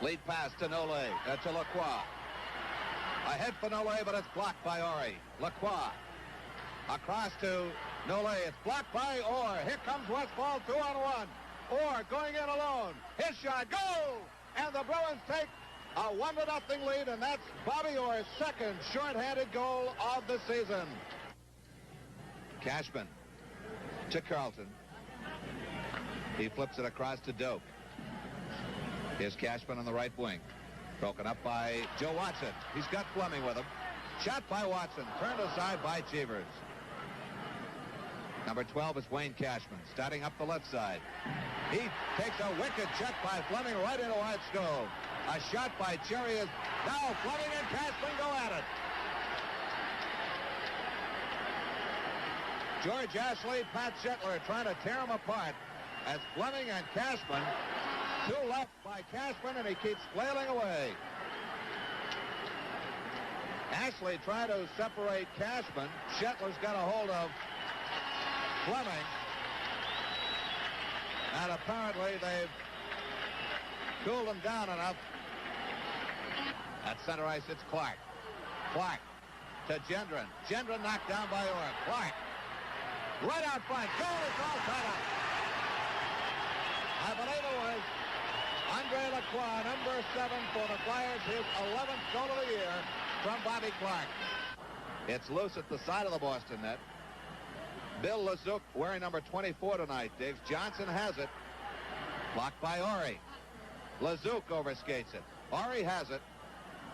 Lead pass to Nole. To Lacroix. A hit for Nole, but it's blocked by Ori. Lacroix. Across to Nole. It's blocked by Orr. Here comes Westfall, 2-on-1. Orr going in alone. His shot, goal! And the Bruins take a 1-0 lead, and that's Bobby Orr's second shorthanded goal of the season. Cashman to Carlton. He flips it across to Doak. Here's Cashman on the right wing. Broken up by Joe Watson. He's got Fleming with him. Shot by Watson. Turned aside by Cheevers. Number 12 is Wayne Cashman, starting up the left side. He takes a wicked check by Fleming right into Art's goal. A shot by Cherry is now Fleming and Cashman go at it. George Ashley, Pat Shetler trying to tear him apart as Fleming and Cashman. Two left by Cashman, and he keeps flailing away. Ashley trying to separate Cashman. Shetler's got a hold of Fleming. And apparently they've cooled him down enough. At center ice, it's Clark. Clark to Gendron. Gendron knocked down by Orr. Clark. Right out front. Goal is all tied up. I believe it was Andre Lacroix, number 7 for the Flyers, his 11th goal of the year from Bobby Clark. It's loose at the side of the Boston net. Bill Lezouk wearing number 24 tonight, Diggs. Johnson has it. Blocked by Ori. Lezouk overskates it. Ori has it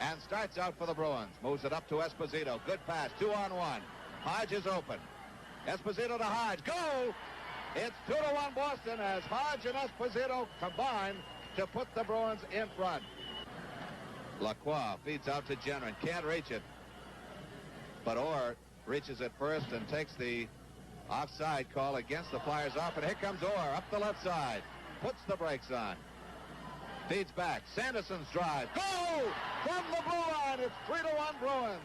and starts out for the Bruins. Moves it up to Esposito. Good pass. 2-on-1. Hodge is open. Esposito to Hodge. Go! It's 2-1 Boston as Hodge and Esposito combine to put the Bruins in front. Lacroix feeds out to Gendron. Can't reach it. But Orr reaches it first and takes the offside call against the Flyers off. And here comes Orr up the left side. Puts the brakes on. Feeds back. Sanderson's drive. Go! From the blue line. It's 3-1 Bruins.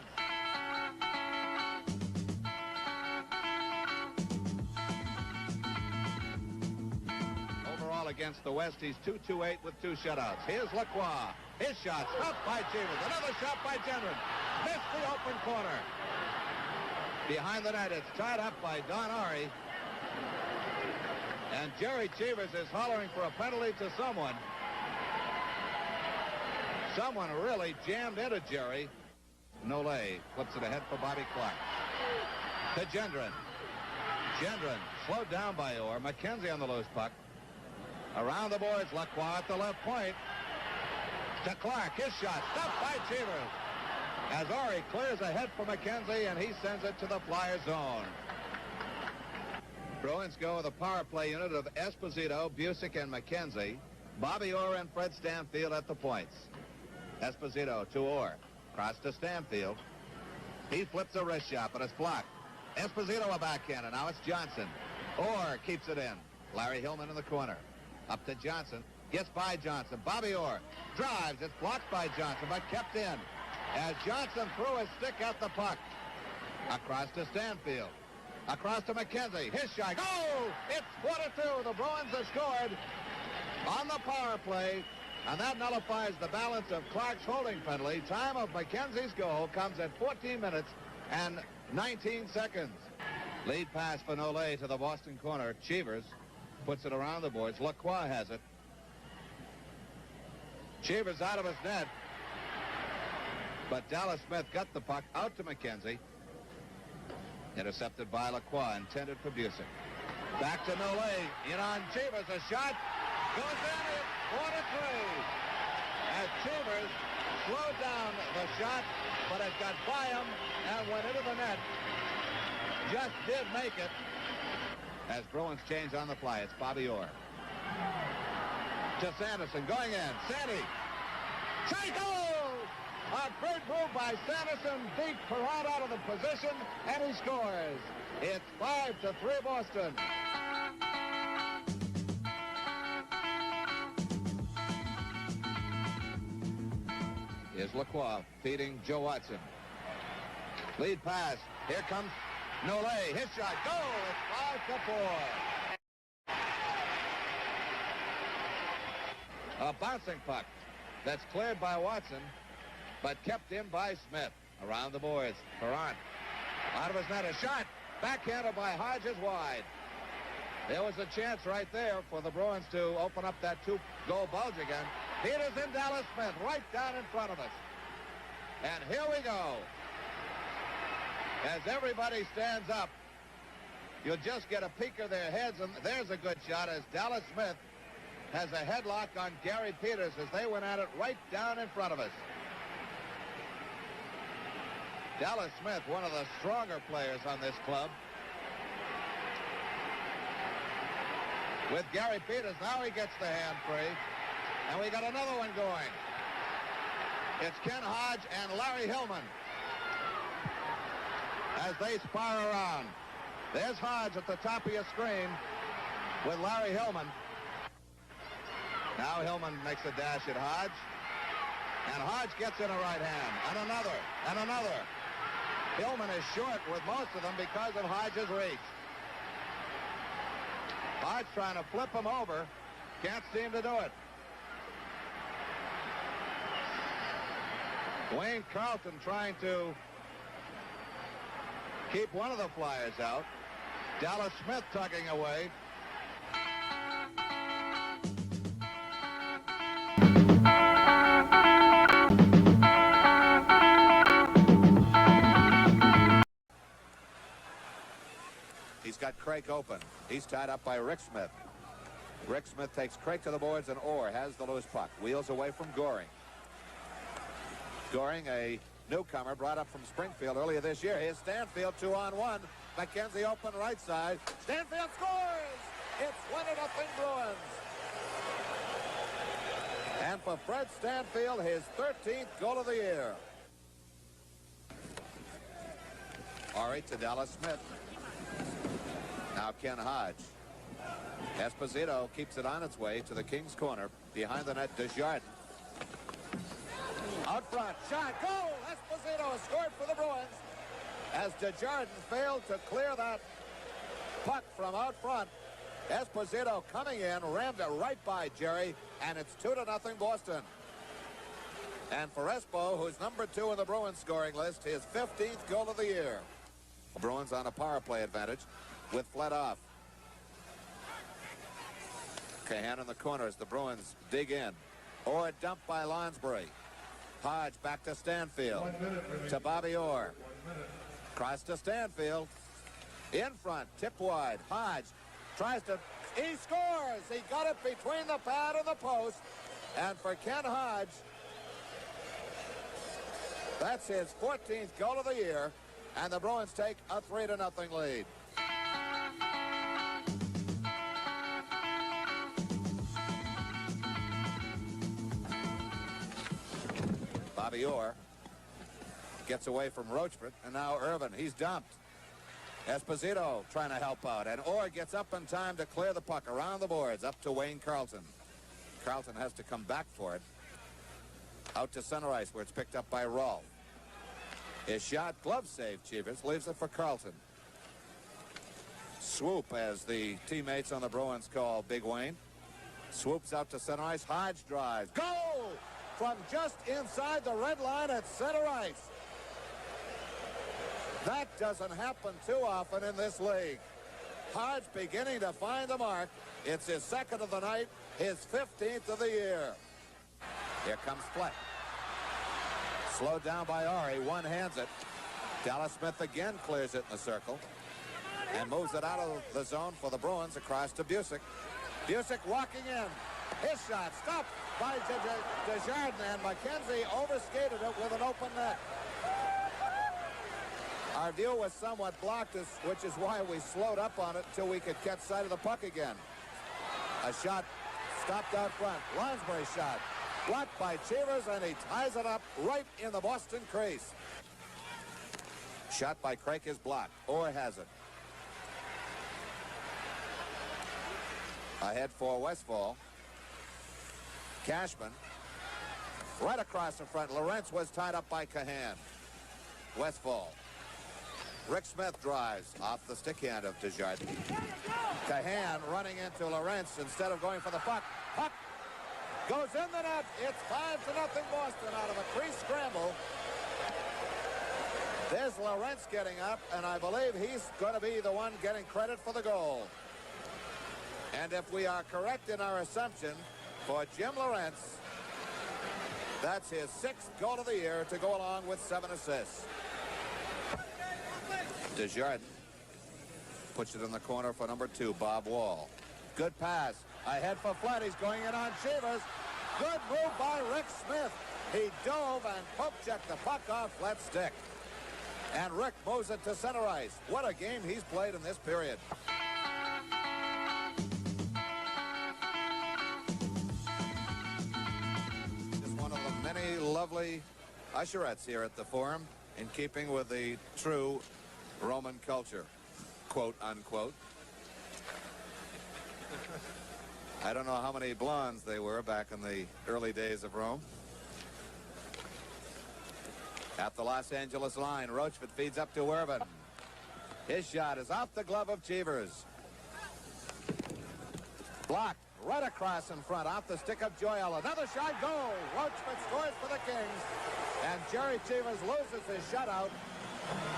Overall against the West, he's 2-2-8 with 2 shutouts. Here's Lacroix. His shot stopped by Cheevers. Another shot by Gendron. Missed the open corner. Behind the net, it's tied up by Don Ori. And Gerry Cheevers is hollering for a penalty to someone. Someone really jammed into Gerry. Nole flips it ahead for Bobby Clark. To Gendron. Gendron slowed down by Orr. McKenzie on the loose puck. Around the boards, Lacroix at the left point. To Clark. His shot stopped by Cheevers. As Ori clears ahead for McKenzie, and he sends it to the Flyer zone. Bruins go with a power play unit of Esposito, Busick, and McKenzie. Bobby Orr and Fred Stanfield at the points. Esposito to Orr. Cross to Stanfield. He flips a wrist shot, but it's blocked. Esposito a backhand, and now it's Johnson. Orr keeps it in. Larry Hillman in the corner. Up to Johnson. Gets by Johnson. Bobby Orr drives. It's blocked by Johnson, but kept in. As Johnson threw his stick at the puck. Across to Stanfield. Across to McKenzie. His shot. Goal! It's 4-2. The Bruins have scored on the power play, and that nullifies the balance of Clark's holding penalty. Time of McKenzie's goal comes at 14 minutes and 19 seconds. Lead pass for Nole to the Boston corner. Cheevers puts it around the boards. Lacroix has it. Cheevers out of his net. But Dallas Smith got the puck out to McKenzie. Intercepted by Lacroix, intended for Busick. Back to Nole. In on Cheevers. A shot. Goes in. It's 4-3. As Cheevers slowed down the shot, but it got by him and went into the net. Just did make it. As Bruins change on the fly, it's Bobby Orr. To Sanderson, going in. Sandy. Shot, goal! A great move by Sanderson, deep Perron out of the position, and he scores. It's 5-3 Boston. Here's Lacroix feeding Joe Watson. Lead pass. Here comes Nole. His shot. Goal. It's 5-4. A bouncing puck. That's cleared by Watson, but kept in by Smith. Around the boards, Perrant. Out of his net, a shot. Backhanded by Hodges wide. There was a chance right there for the Bruins to open up that 2-goal bulge again. Peters in Dallas Smith, right down in front of us. And here we go. As everybody stands up, you'll just get a peek of their heads, and there's a good shot as Dallas Smith has a headlock on Gary Peters as they went at it right down in front of us. Dallas Smith, one of the stronger players on this club. With Gary Peters, now he gets the hand free. And we got another one going. It's Ken Hodge and Larry Hillman as they spar around. There's Hodge at the top of your screen with Larry Hillman. Now Hillman makes a dash at Hodge. And Hodge gets in a right hand. And another. And another. Hillman is short with most of them because of Hodge's reach. Hodge trying to flip him over. Can't seem to do it. Wayne Carlton trying to keep one of the Flyers out. Dallas Smith tugging away. He's got Craig open. He's tied up by Rick Smith. Rick Smith takes Craig to the boards, and Orr has the loose puck. Wheels away from Goring. Goring, a newcomer brought up from Springfield earlier this year. Here's Stanfield, 2-on-1. McKenzie open right side. Stanfield scores! It's 1-0 Bruins. And for Fred Stanfield, his 13th goal of the year. Ari to Dallas Smith. Now Ken Hodge. Esposito keeps it on its way to the King's corner. Behind the net, Desjardins. Out front, shot, goal! Esposito scored for the Bruins as Desjardins failed to clear that puck from out front. Esposito coming in, rammed it right by Gerry, and it's 2-0 Boston. And for Espo, who's number 2 in the Bruins scoring list, his 15th goal of the year. The Bruins on a power play advantage with Flett off. Cahan in the corner as the Bruins dig in. Orr dumped by Lonsbury. Hodge back to Stanfield. To Bobby Orr. Cross to Stanfield. In front, tip wide. Hodge tries to... He scores! He got it between the pad and the post. And for Ken Hodge, that's his 14th goal of the year. And the Bruins take a 3-0 lead. Bobby Orr gets away from Rochford, and now Irvin, he's dumped. Esposito trying to help out, and Orr gets up in time to clear the puck around the boards, up to Wayne Carlton. Carlton has to come back for it. Out to center ice, where it's picked up by Earle. His shot, glove save, Cheevers, leaves it for Carlton. Swoop, as the teammates on the Bruins call Big Wayne. Swoops out to center ice, Hodge drives. Goal! From just inside the red line at center ice. That doesn't happen too often in this league. Hodge beginning to find the mark. It's his 2nd of the night, his 15th of the year. Here comes Flett. Slowed down by Ari, one-hands it. Dallas Smith again clears it in the circle and moves it out of the zone for the Bruins across to Busick. Busick walking in. His shot stopped by Desjardins, and McKenzie overskated it with an open net. Our view was somewhat blocked, which is why we slowed up on it until we could catch sight of the puck again. A shot stopped out front. Lonsbury shot blocked by Cheevers, and he ties it up right in the Boston crease. Shot by Craig is blocked. Orr has it. Ahead for Westfall. Cashman right across the front. Lorentz was tied up by Cahan. Westfall. Rick Smith drives off the stick hand of Desjardins. Cahan running into Lorentz instead of going for the puck. Puck Goes in the net. It's 5-0 Boston out of a crease scramble. There's Lorentz getting up, and I believe he's going to be the one getting credit for the goal. And if we are correct in our assumption for Jim Lorentz, that's his 6th goal of the year to go along with 7 assists. Desjardins puts it in the corner for number 2, Bob Wall. Good pass. Ahead for Flett. He's going in on Cheevers. Good move by Rick Smith. He dove and poke-checked the puck off Flett's stick. And Rick moves it to center ice. What a game he's played in this period. Just one of the many lovely usherettes here at the Forum, in keeping with the true Roman culture, quote unquote. I don't know how many blondes they were back in the early days of Rome. At the Los Angeles line, Rochefort feeds up to Irvin. His shot is off the glove of Cheevers. Blocked right across in front, off the stick of Joel. Another shot, goal. Rochefort scores for the Kings, and Gerry Cheevers loses his shutout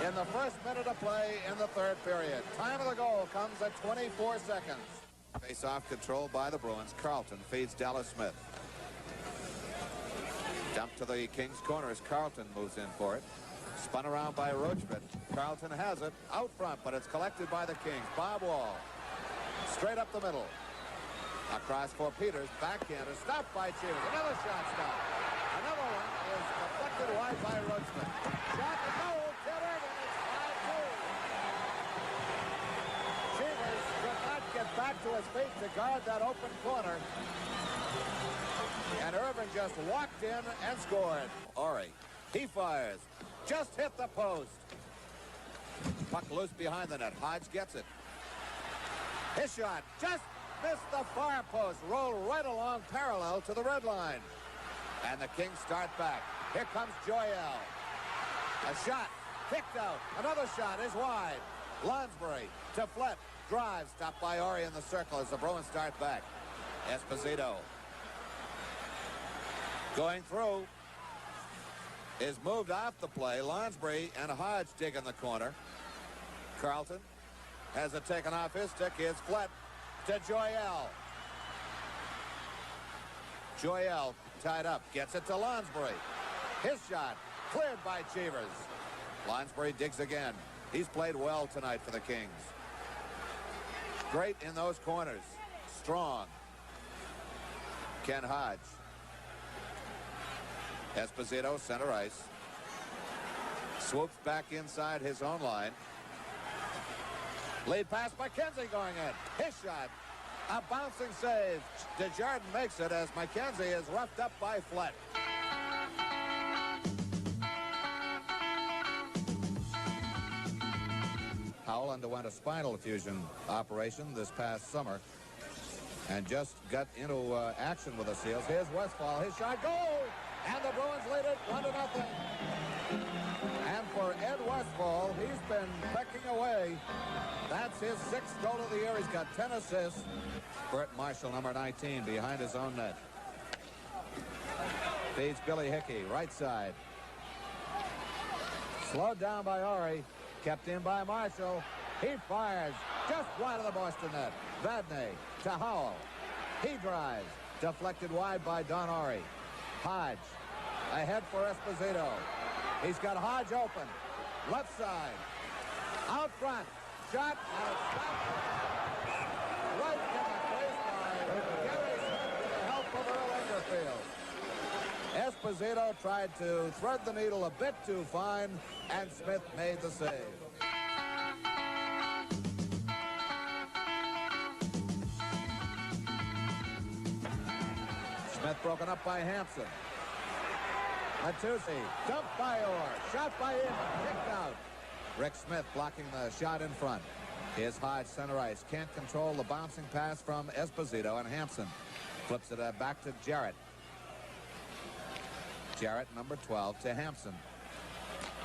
in the first minute of play in the 3rd period. Time of the goal comes at 24 seconds. Face-off controlled by the Bruins. Carlton feeds Dallas Smith. Dump to the Kings corner as Carlton moves in for it. Spun around by Rochefort. Carlton has it out front, but it's collected by the Kings. Bob Wall. Straight up the middle. Across for Peters. Backhand is stopped by Cheevers. Another shot stopped. Another one is deflected wide by Rochefort. Shot to goal. Ted Irvin. It's 5-2. Cheevers could not get back to his feet to guard that open corner. And Irvin just walked in and scored. Ori, he fires. Just hit the post. Puck loose behind the net. Hodge gets it. His shot just missed the far post. Rolled right along parallel to the red line. And the Kings start back. Here comes Joel. A shot. Kicked out. Another shot is wide. Lonsbury to Flett. Drive. Stopped by Ori in the circle as the Bruins start back. Esposito. Going through, is moved off the play. Lonsbury and Hodge dig in the corner. Carlton has it taken off his stick. Here's Flett to Joel. Joel tied up, gets it to Lonsbury. His shot cleared by Cheevers. Lonsbury digs again. He's played well tonight for the Kings. Great in those corners. Strong. Ken Hodge. Esposito, center ice. Swoops back inside his own line. Lead pass by Kenzie going in. His shot. A bouncing save. Desjardins makes it as McKenzie is roughed up by Flett. Howell underwent a spinal fusion operation this past summer and just got into action with the Seals. Here's Westfall. His shot, goal! And the Bruins lead it 1-0. And for Ed Westfall, he's been pecking away. That's his 6th goal of the year. He's got 10 assists. Burt Marshall, number 19, behind his own net. Feeds Billy Hickey, right side. Slowed down by Ori. Kept in by Marshall. He fires just wide of the Boston net. Vadnais to Howell. He drives. Deflected wide by Don Ori. Hodge ahead for Esposito. He's got Hodge open. Left side. Out front. Shot and stopped. Right in the face by Gerry Smith with the help of Earle Ingerfield. Esposito tried to thread the needle a bit too fine, and Smith made the save. Smith broken up by Hampson. Matusi, dumped by Orr, shot by him, kicked out. Rick Smith blocking the shot in front. Here's Hodge, center ice. Can't control the bouncing pass from Esposito, and Hampson flips it back to Jarrett. Jarrett, number 12, to Hampson.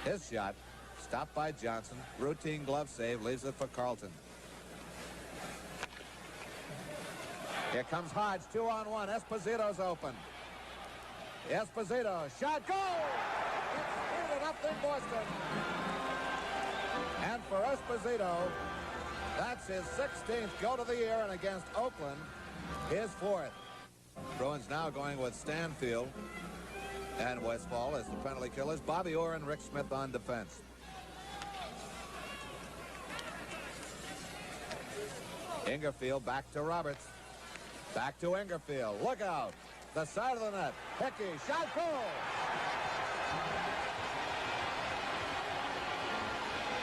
His shot, stopped by Johnson. Routine glove save, leaves it for Carlton. Here comes Hodge, 2-on-1. Esposito's open. Esposito, shot, goal! It's 3-0 Boston. And for Esposito, that's his 16th goal of the year, and against Oakland, his 4th. Bruins now going with Stanfield and Westfall as the penalty killers. Bobby Orr and Rick Smith on defense. Ingerfield back to Roberts. Back to Ingerfield. Look out. The side of the net. Hickey. Shot, goal.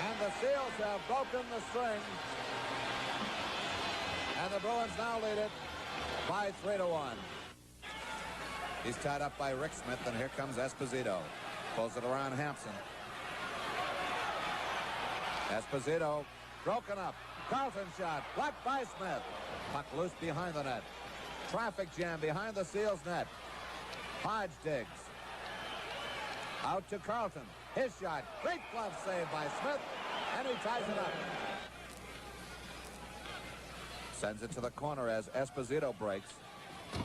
And the Seals have broken the string. And the Bruins now lead it by 3-1. He's tied up by Rick Smith, and here comes Esposito. Pulls it around Hampson. Esposito broken up. Carlton shot. Blocked by Smith. Puck loose behind the net. Traffic jam behind the Seals net. Hodge digs. Out to Carlton. His shot. Great glove save by Smith. And he ties it up. Sends it to the corner as Esposito breaks.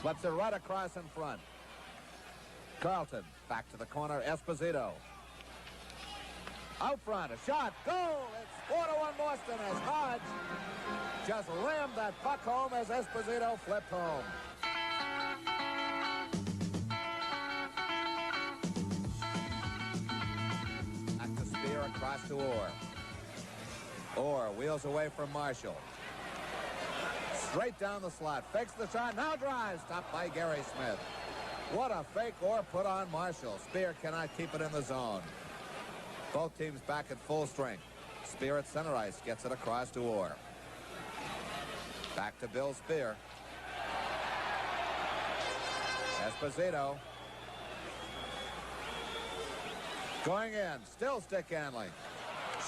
Flips it right across in front. Carlton back to the corner. Esposito. Out front. A shot. Goal. It's 4-1 Boston as Hodge just rammed that puck home as Esposito flipped home. Back to Spear, across to Orr. Orr wheels away from Marshall. Straight down the slot. Fakes the shot. Now drives. Stopped by Gerry Smith. What a fake Orr put on Marshall. Spear cannot keep it in the zone. Both teams back at full strength. Spear at center ice gets it across to Orr. Back to Bill Spear. Esposito. Going in. Still stick handling.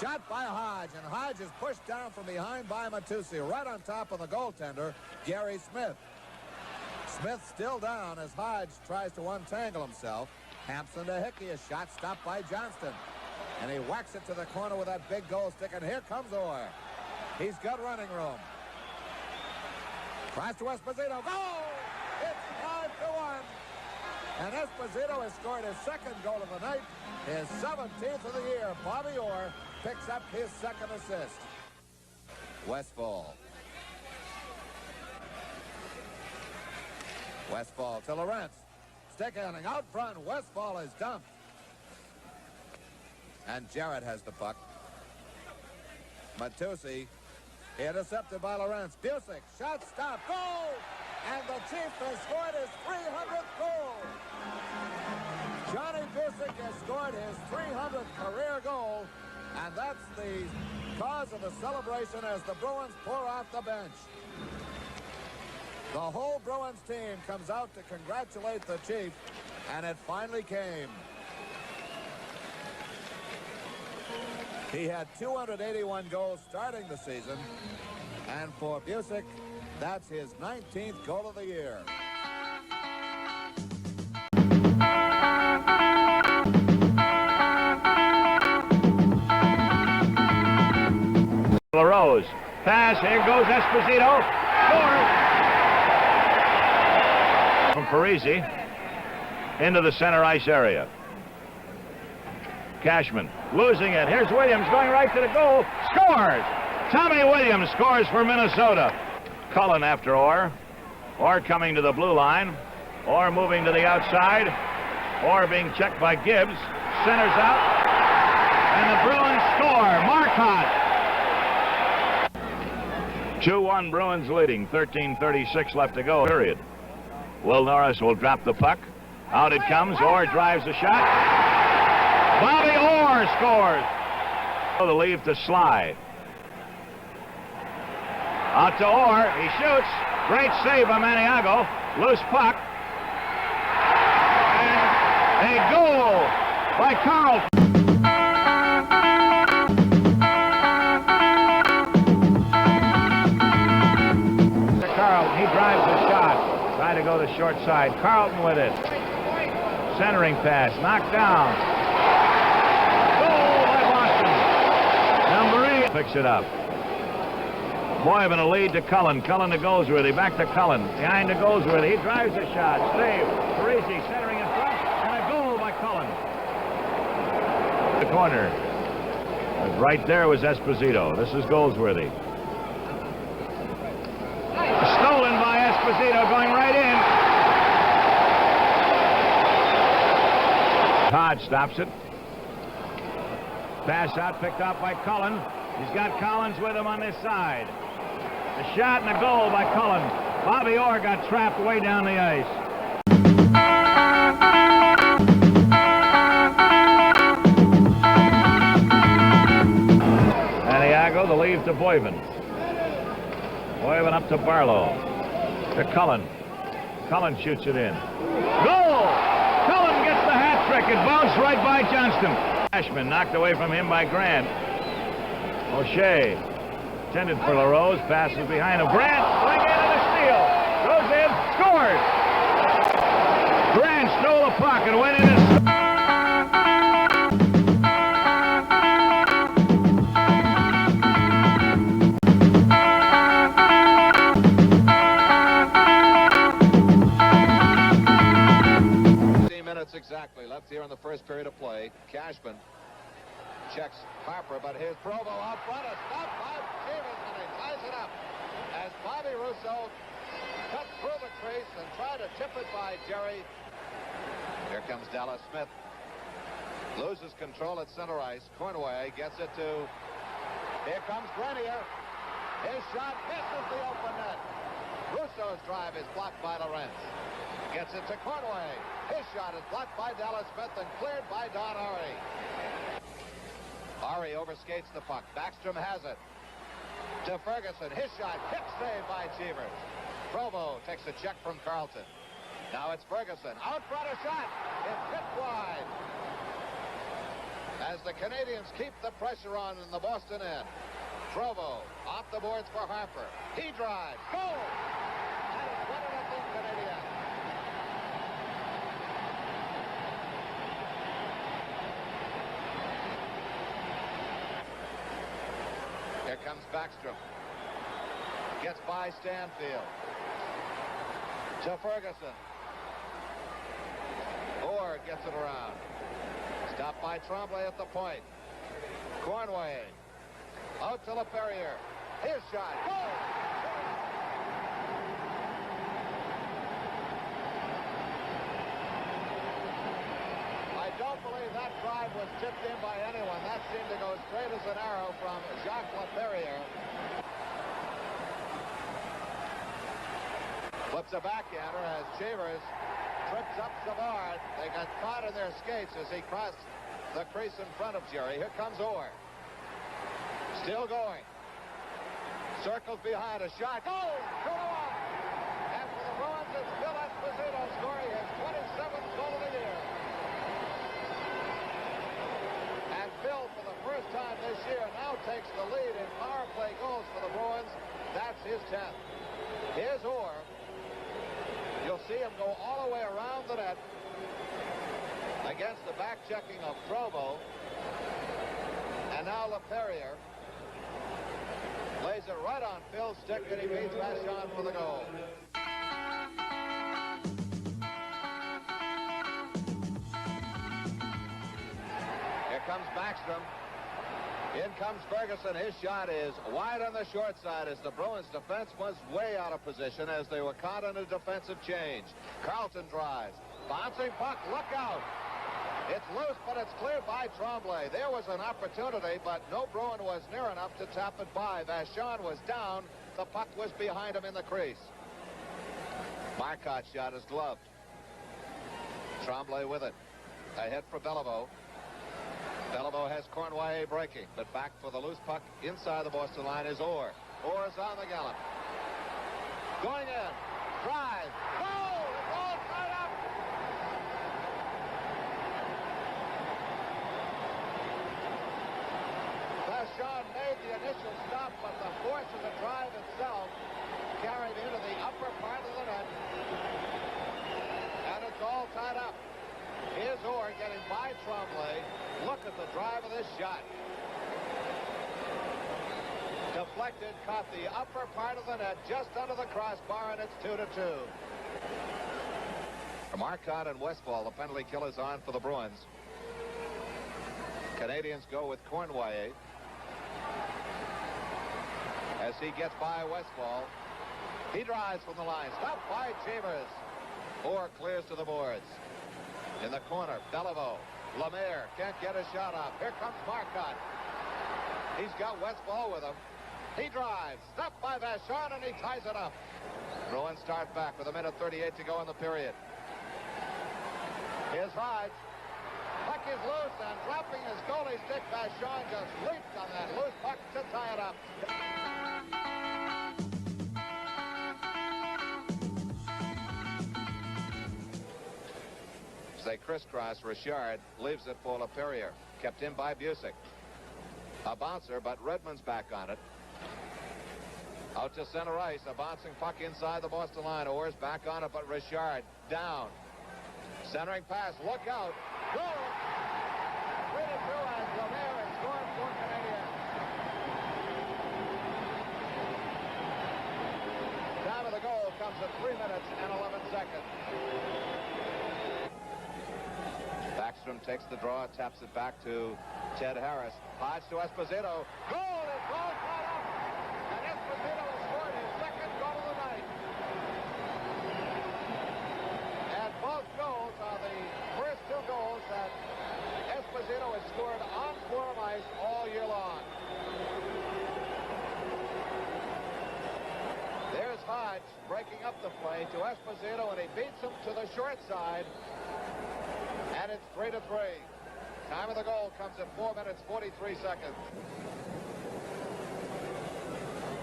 Shot by Hodge, and Hodge is pushed down from behind by Matusi, right on top of the goaltender, Gerry Smith. Smith still down as Hodge tries to untangle himself. Hampson to Hickey. A shot stopped by Johnston. And he whacks it to the corner with that big goal stick, and here comes Orr. He's got running room. Cross to Esposito. Goal! It's 5-1. And Esposito has scored his 2nd goal of the night, his 17th of the year. Bobby Orr picks up his 2nd assist. Westfall. Westfall to Lawrence. Stick handling out front. Westfall is dumped. And Jarrett has the puck. Matusi intercepted by Lawrence. Busick, shot, stop, goal! And the Chief has scored his 300th goal. Johnny Busick has scored his 300th career goal, and that's the cause of the celebration as the Bruins pour off the bench. The whole Bruins team comes out to congratulate the Chief, and it finally came. He had 281 goals starting the season, and for Busick, that's his 19th goal of the year. LaRose. Pass, here goes Esposito. Score! From Parisi into the center ice area. Cashman losing it. Here's Williams going right to the goal. Scores! Tommy Williams scores for Minnesota. Cullen after Orr. Orr coming to the blue line. Orr moving to the outside. Orr being checked by Gibbs. Centers out. And the Bruins score. Marcotte. 2-1 Bruins leading. 13:36 left to go. Period. Will Norris will drop the puck. Out it comes. Orr drives the shot. Bobby Orr scores. The leave to Sly. Out to Orr. He shoots. Great save by Maniago. Loose puck. And a goal by Carlton. Carlton, he drives the shot. Trying to go the short side. Carlton with it. Centering pass. Knocked down. Picks it up. Boyven a lead to Cullen. Cullen to Goldsworthy. Back to Cullen. Behind to Goldsworthy. He drives the shot. Save. Parisi centering in front. And a goal by Cullen. The corner. Right there was Esposito. This is Goldsworthy. Stolen by Esposito, going right in. Todd stops it. Pass out, picked off by Cullen. He's got Collins with him on this side. A shot and a goal by Cullen. Bobby Orr got trapped way down the ice. Santiago, the leave to Boyven. Boyven up to Barlow. To Cullen. Cullen shoots it in. Goal! Cullen gets the hat trick. It bounced right by Johnston. Ashman knocked away from him by Grant. O'Shea intended for LaRose. Passes behind him. Grant going in and a steal. Goes in. Scores! Grant stole the puck and went in and... 15 minutes exactly left here in the first period of play. Cashman checks Harper, but here's Provo out front. A stop by Cheevers, and he ties it up as Bobby Russo cut through the crease and tried to tip it by Gerry. Here comes Dallas Smith. Loses control at center ice. Cornway gets it to... Here comes Grenier. His shot misses the open net. Russo's drive is blocked by Lorentz. Gets it to Cornway. His shot is blocked by Dallas Smith and cleared by Don Ari. Ari overskates the puck. Backstrom has it. To Ferguson. His shot. Kick save by Cheevers. Provo takes a check from Carlton. Now it's Ferguson. Out front a shot. It's hit wide. As the Canadians keep the pressure on in the Boston end. Provo off the boards for Harper. He drives. Goal! And it's 1-0 Canadiens. Here comes Backstrom. Gets by Stanfield. To Ferguson. Orr gets it around. Stopped by Tremblay at the point. Cornway. Out to LaFerriere. His shot. Goal! I don't believe that drive was tipped in by anyone. That seemed to go straight as an arrow from Jacques LaFerriere. Flips a backhander as Cheevers trips up Savard. They got caught in their skates as he crossed the crease in front of Gerry. Here comes Orr. Still going. Circles behind a shot. Goal! 2-1. And for the Bruins, it's Phil Esposito scoring his 27th goal of the year. And Phil, for the first time this year, now takes the lead in power play goals for the Bruins. That's his 10th. Here's Orr. You'll see him go all the way around the net against the back checking of Provo. And now LaFerriere lays it right on Phil's stick, and he beats Vachon for the goal. Here comes Backstrom. In comes Ferguson. His shot is wide on the short side as the Bruins defense was way out of position as they were caught in a defensive change. Carlton drives. Bouncing puck. Look out. It's loose, but it's cleared by Tremblay. There was an opportunity, but no Bruin was near enough to tap it by. Vachon was down. The puck was behind him in the crease. Marcotte's shot is gloved. Tremblay with it. A hit for Beliveau. Beliveau has Cornway breaking, but back for the loose puck inside the Boston line is Orr. Orr is on the gallop. Going in. Drive. Goal! It's all tied up. Vachon made the initial stop, but the force of the drive itself carried into the upper part of the net. And it's all tied up. Here's Orr getting by Tremblay. Look at the drive of this shot. Deflected, caught the upper part of the net, just under the crossbar, and it's 2-2. Marcotte and Westfall, the penalty killers, on for the Bruins. Canadians go with Cornway as he gets by Westfall. He drives from the line, stopped by Cheevers. Orr clears to the boards. In the corner, Beliveau. Lemaire can't get a shot off. Here comes Marcotte. He's got Westfall with him. He drives, stopped by Vachon, and he ties it up. Bruins start back with 1:38 to go in the period. Here's Hodge. Puck is loose, and dropping his goalie stick, Vachon just leaped on that loose puck to tie it up. As they crisscross, Richard leaves it for LaPerriere. Kept in by Busick. A bouncer, but Redmond's back on it. Out to center ice, a bouncing puck inside the Boston line. Orr's back on it, but Richard down. Centering pass, look out. Goal! 3-2 as Lemaire has scored for Canadians. Time of the goal comes at 3 minutes and 11 seconds. Backstrom takes the draw, taps it back to Ted Harris. Hodge to Esposito. Goal! It's all caught up! And Esposito has scored his second goal of the night. And both goals are the first two goals that Esposito has scored on Forum ice all year long. There's Hodge breaking up the play to Esposito, and he beats him to the short side. And it's 3-3. Time of the goal comes at 4 minutes, 43 seconds.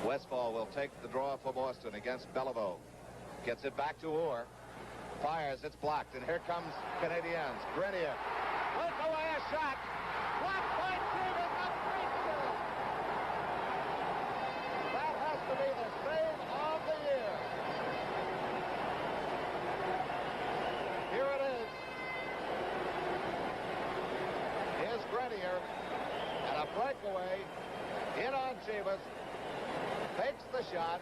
Westfall will take the draw for Boston against Beliveau. Gets it back to Orr. Fires, it's blocked, and here comes Canadiens. Grenier. Puts away a shot. Blocked by Cheevers, up 3-2. That has to be the save of the year. Here it is. Here's Grenier, and a breakaway in on Cheevers. Fakes the shot,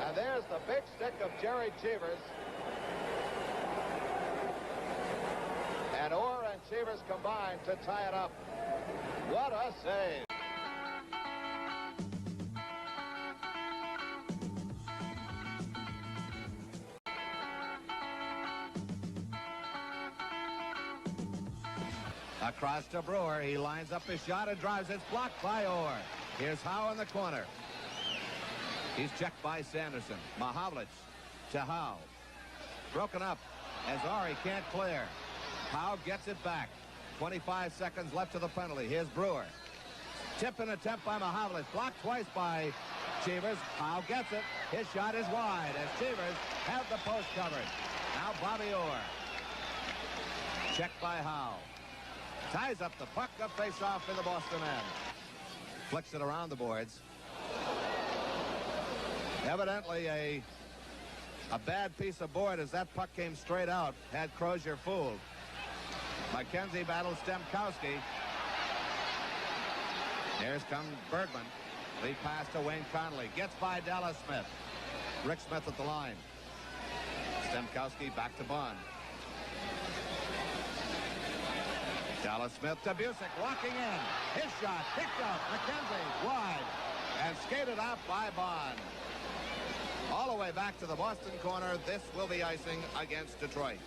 and there's the big stick of Gerry Cheevers. And Orr and Cheevers combine to tie it up. What a save. Across to Brewer. He lines up his shot and drives. It's blocked by Orr. Here's Howe in the corner. He's checked by Sanderson. Mahavlich to Howe. Broken up as Ari can't clear. Howe gets it back. 25 seconds left to the penalty. Here's Brewer. Tip and attempt by Mahavlich. Blocked twice by Cheevers. Howe gets it. His shot is wide as Cheevers have the post covered. Now Bobby Orr. Checked by Howe. Ties up the puck. Up face-off in the Boston end. Flicks it around the boards. Evidently a bad piece of board as that puck came straight out. Had Crozier fooled. McKenzie battles Stemkowski. Here's comes Bergman. Lead pass to Wayne Connolly. Gets by Dallas Smith. Rick Smith at the line. Stemkowski back to Bond. Dallas Smith to Busick. Walking in. His shot picked up. McKenzie wide. And skated out by Bond. All the way back to the Boston corner. This will be icing against Detroit.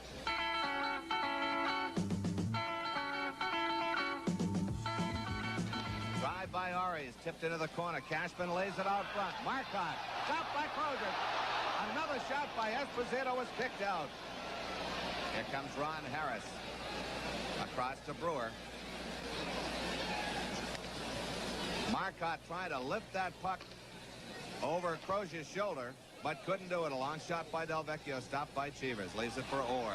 Drive by Arias, tipped into the corner. Cashman lays it out front. Marcotte, stopped by Crozier. Another shot by Esposito was picked out. Here comes Ron Harris. Across to Brewer. Marcotte trying to lift that puck over Crozier's shoulder, but couldn't do it. A long shot by Delvecchio, stopped by Cheevers. Leaves it for Orr.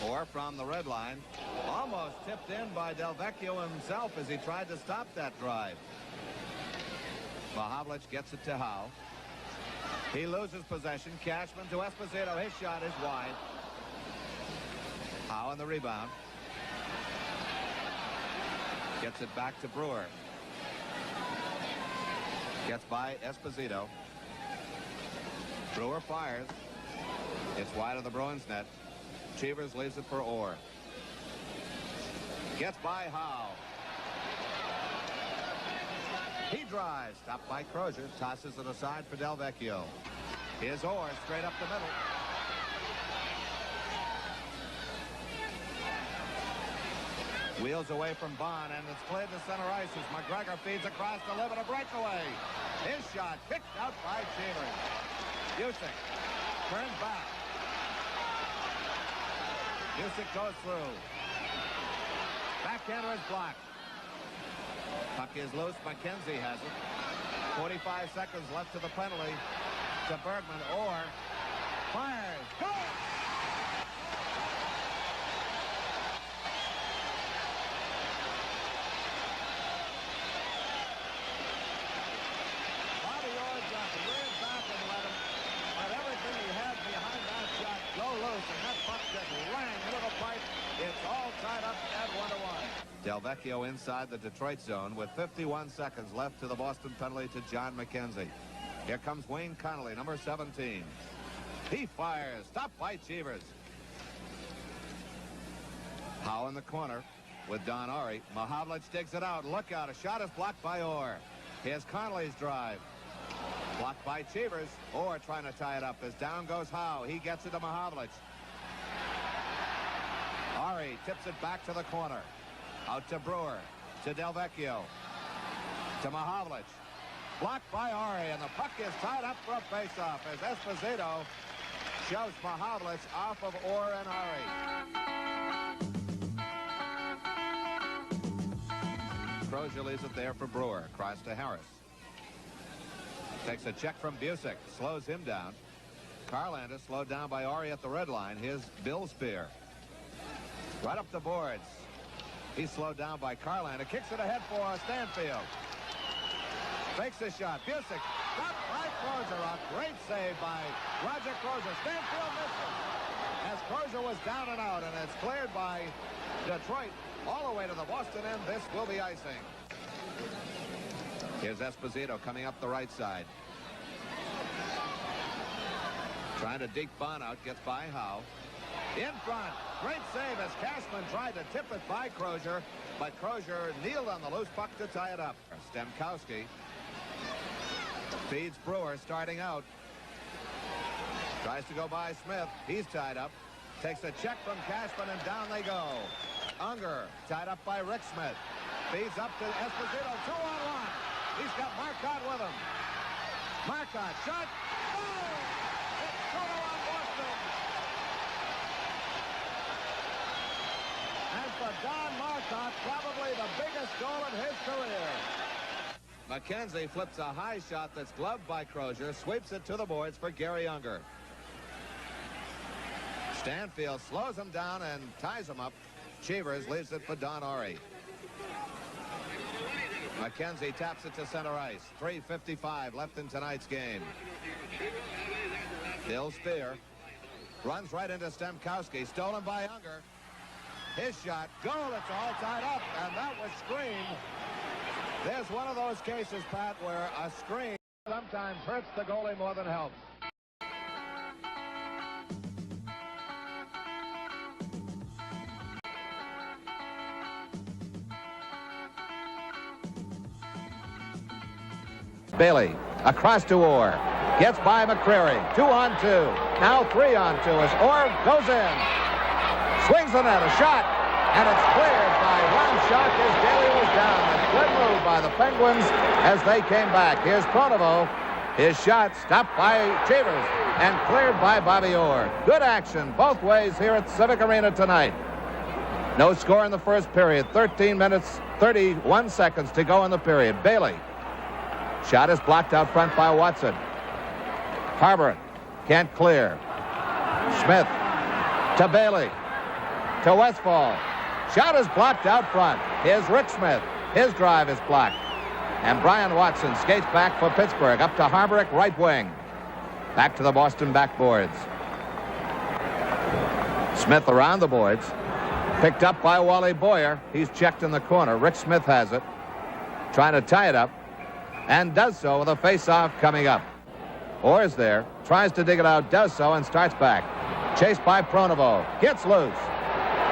Orr from the red line. Almost tipped in by Delvecchio himself as he tried to stop that drive. Mahavlich gets it to Howe. He loses possession. Cashman to Esposito. His shot is wide. Howe on the rebound. Gets it back to Brewer. Gets by Esposito. Brewer fires. It's wide of the Bruins net. Cheevers leaves it for Orr. Gets by Howe. He drives. Stopped by Crozier. Tosses it aside for Delvecchio. Here's Orr straight up the middle. Wheels away from Bond, and it's played to center ice as McGregor feeds across to Liv, a breakaway. His shot kicked out by Cheevers. Busick turns back. Busick goes through. Backhander is blocked. Puck is loose. McKenzie has it. 45 seconds left to the penalty. To Bergman. Orr fires. Goal! Bobby Orr just ran back and let everything he had behind that shot go loose, and that puck just rang into the pipe. It's all tied up at 1-1. Delvecchio inside the Detroit zone with 51 seconds left to the Boston penalty to John McKenzie. Here comes Wayne Connolly, number 17. He fires. Stopped by Cheevers. Howe in the corner with Don Ari. Mahavlich digs it out. Look out. A shot is blocked by Orr. Here's Connolly's drive. Blocked by Cheevers. Orr trying to tie it up as down goes Howe. He gets it to Mahavlich. Ari tips it back to the corner. Out to Brewer. To Delvecchio. To Mahavlich. Blocked by Ari, and the puck is tied up for a faceoff as Esposito shoves Mahavlich off of Orr and Ari. Crozier leaves it there for Brewer. Cross to Harris. Takes a check from Busick. Slows him down. Carlander slowed down by Ari at the red line. Here's Bill Spear. Right up the boards. He's slowed down by Carlander. Kicks it ahead for Stanfield. Fakes the shot. Busick stopped by Crozier. A great save by Roger Crozier. Stanfield missed it as Crozier was down and out, and it's cleared by Detroit all the way to the Boston end. This will be icing. Here's Esposito coming up the right side. Trying to deke Bond out. Gets by Howe. In front. Great save as Cashman tried to tip it by Crozier, but Crozier kneeled on the loose puck to tie it up. Stemkowski feeds Brewer starting out. Tries to go by Smith. He's tied up. Takes a check from Cashman, and down they go. Unger tied up by Rick Smith. Feeds up to Esposito. 2-on-1. He's got Marcotte with him. Marcotte shot. Oh! It's 2-1 Boston. And for Don Marcotte, probably the biggest goal of his career. McKenzie flips a high shot that's gloved by Crozier, sweeps it to the boards for Gary Unger. Stanfield slows him down and ties him up. Cheevers leaves it for Don Ari. McKenzie taps it to center ice. 3:55 left in tonight's game. Bill Spear runs right into Stemkowski. Stolen by Unger. His shot. Goal. It's all tied up, and that was screened. There's one of those cases, Pat, where a screen sometimes hurts the goalie more than helps. Bailey across to Orr. Gets by McCreary. 2-on-2. Now 3-on-2 as Orr goes in. Swings the net. A shot. And it's cleared by one shot as Daly was down. A good move by the Penguins as they came back. Here's Pronovo. His shot stopped by Cheevers and cleared by Bobby Orr. Good action both ways here at Civic Arena tonight. No score in the first period. 13 minutes, 31 seconds to go in the period. Bailey. Shot is blocked out front by Watson. Harbert can't clear. Smith to Bailey. To Westfall. Shot is blocked out front. Here's Rick Smith. His drive is blocked. And Brian Watson skates back for Pittsburgh. Up to Harbert, right wing. Back to the Boston backboards. Smith around the boards. Picked up by Wally Boyer. He's checked in the corner. Rick Smith has it. Trying to tie it up. And does so with a face-off coming up. Orr's there. Tries to dig it out. Does so and starts back. Chased by Pronovo. Gets loose.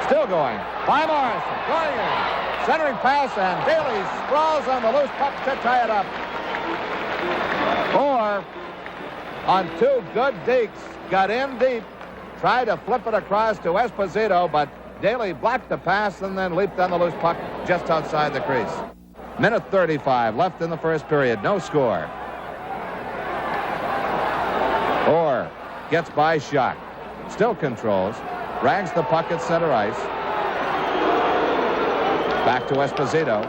Still going. By Morrison. Going in. Centering pass and Daly sprawls on the loose puck to tie it up. Orr on two good dekes. Got in deep. Tried to flip it across to Esposito, but Daly blocked the pass and then leaped on the loose puck just outside the crease. Minute 35 left in the first period. No score. Orr gets by Schock. Still controls. Rags the puck at center ice. Back to Esposito.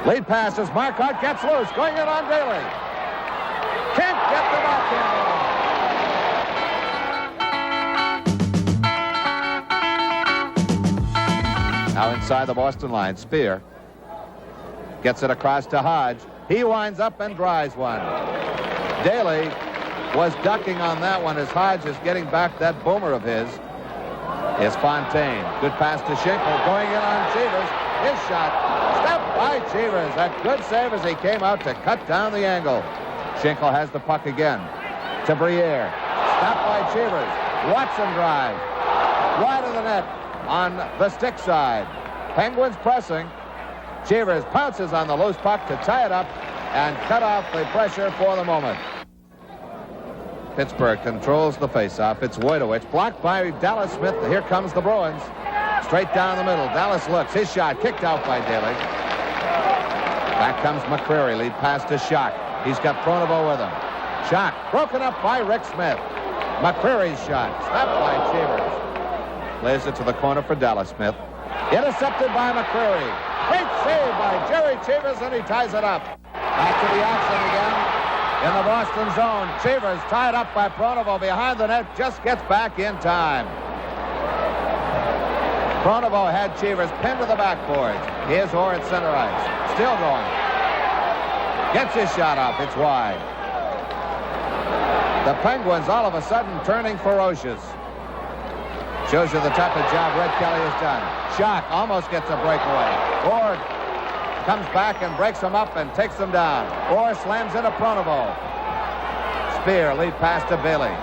Lead pass as Marcotte gets loose. Going in on Daly. Can't get the backhand. Now inside the Boston line, Spear gets it across to Hodge. He winds up and drives one. Daly was ducking on that one as Hodge is getting back that boomer of his. Is Fontaine. Good pass to Schinkel. Going in on Cheevers. His shot. Step by Cheevers. A good save as he came out to cut down the angle. Schinkel has the puck again. To Briere. Stopped by Cheevers. Watson drives. Wide of the net. On the stick side. Penguins pressing. Cheevers pounces on the loose puck to tie it up and cut off the pressure for the moment. Pittsburgh controls the faceoff. It's Wojtowicz blocked by Dallas Smith. Here comes the Bruins. Straight down the middle. Dallas looks. His shot kicked out by Daly. Back comes McCreary. Lead pass to Schock. He's got Pronovo with him. Schock broken up by Rick Smith. McCreary's shot. Snapped by Cheevers. Lays it to the corner for Dallas Smith. Intercepted by McCreary. Great save by Gerry Cheevers, and he ties it up. Back to the action again in the Boston zone. Cheevers tied up by Pronovo behind the net. Just gets back in time. Pronovo had Cheevers pinned to the backboards. Here's Orr at center ice. Still going. Gets his shot off. It's wide. The Penguins all of a sudden turning ferocious. Shows you the type of job Red Kelly has done. Schock almost gets a breakaway. Orr comes back and breaks them up and takes them down. Orr slams into Pronovo. Spear, lead pass to Bailey.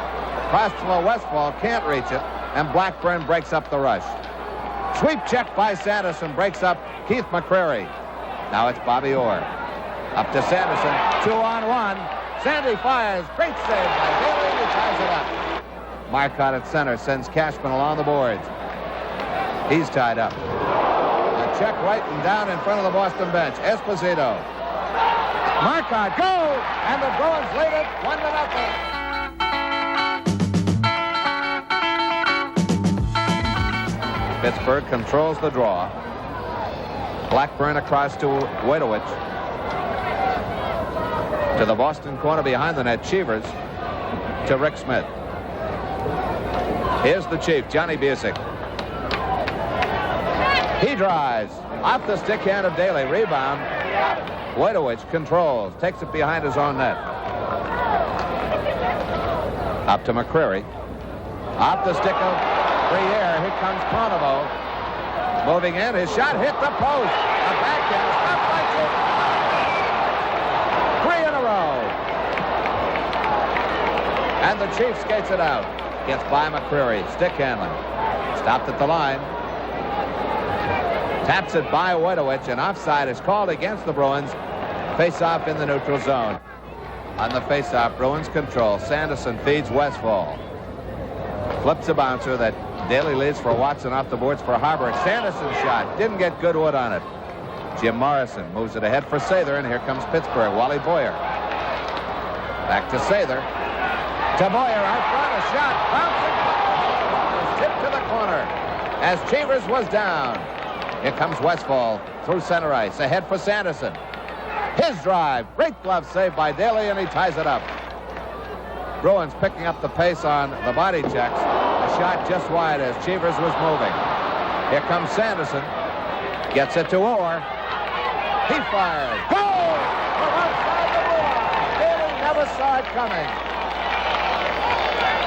Cross to Westfall, can't reach it, and Blackburn breaks up the rush. Sweep check by Sanderson breaks up Keith McCreary. Now it's Bobby Orr. Up to Sanderson, 2-on-1. Sandy fires, great save by Bailey, he ties it up. Marcotte at center sends Cashman along the boards. He's tied up. A check right and down in front of the Boston bench. Esposito. Marcotte, go! And the Bruins lead it 1-0. Pittsburgh controls the draw. Blackburn across to Wojtowicz. To the Boston corner behind the net. Cheevers to Rick Smith. Here's the Chief, Johnny Busick. He drives. Off the stick hand of Daly. Rebound. Wojtowicz controls. Takes it behind his own net. Up to McCreary. Off the stick of Briere. Here comes Pronovo. Moving in. His shot hit the post. A backhand. Stopped by Chief. 3 in a row. And the Chief skates it out. Gets by McCreary. Stick handling. Stopped at the line. Taps it by Wojtowicz, and offside is called against the Bruins. Face-off in the neutral zone. On the face-off, Bruins control. Sanderson feeds Westfall. Flips a bouncer that Daly leads for Watson off the boards for Harburg. Sanderson's shot. Didn't get good wood on it. Jim Morrison moves it ahead for Sather, and here comes Pittsburgh. Wally Boyer. Back to Sather. To Boyer out front. A shot. Bouncing. Tipped to the corner as Cheevers was down. Here comes Westfall through center ice. Ahead for Sanderson. His drive. Great glove save by Daly, and he ties it up. Bruins picking up the pace on the body checks. A shot just wide as Cheevers was moving. Here comes Sanderson. Gets it to Orr. He fires. Goal! From outside the blue line. Daly never saw it coming.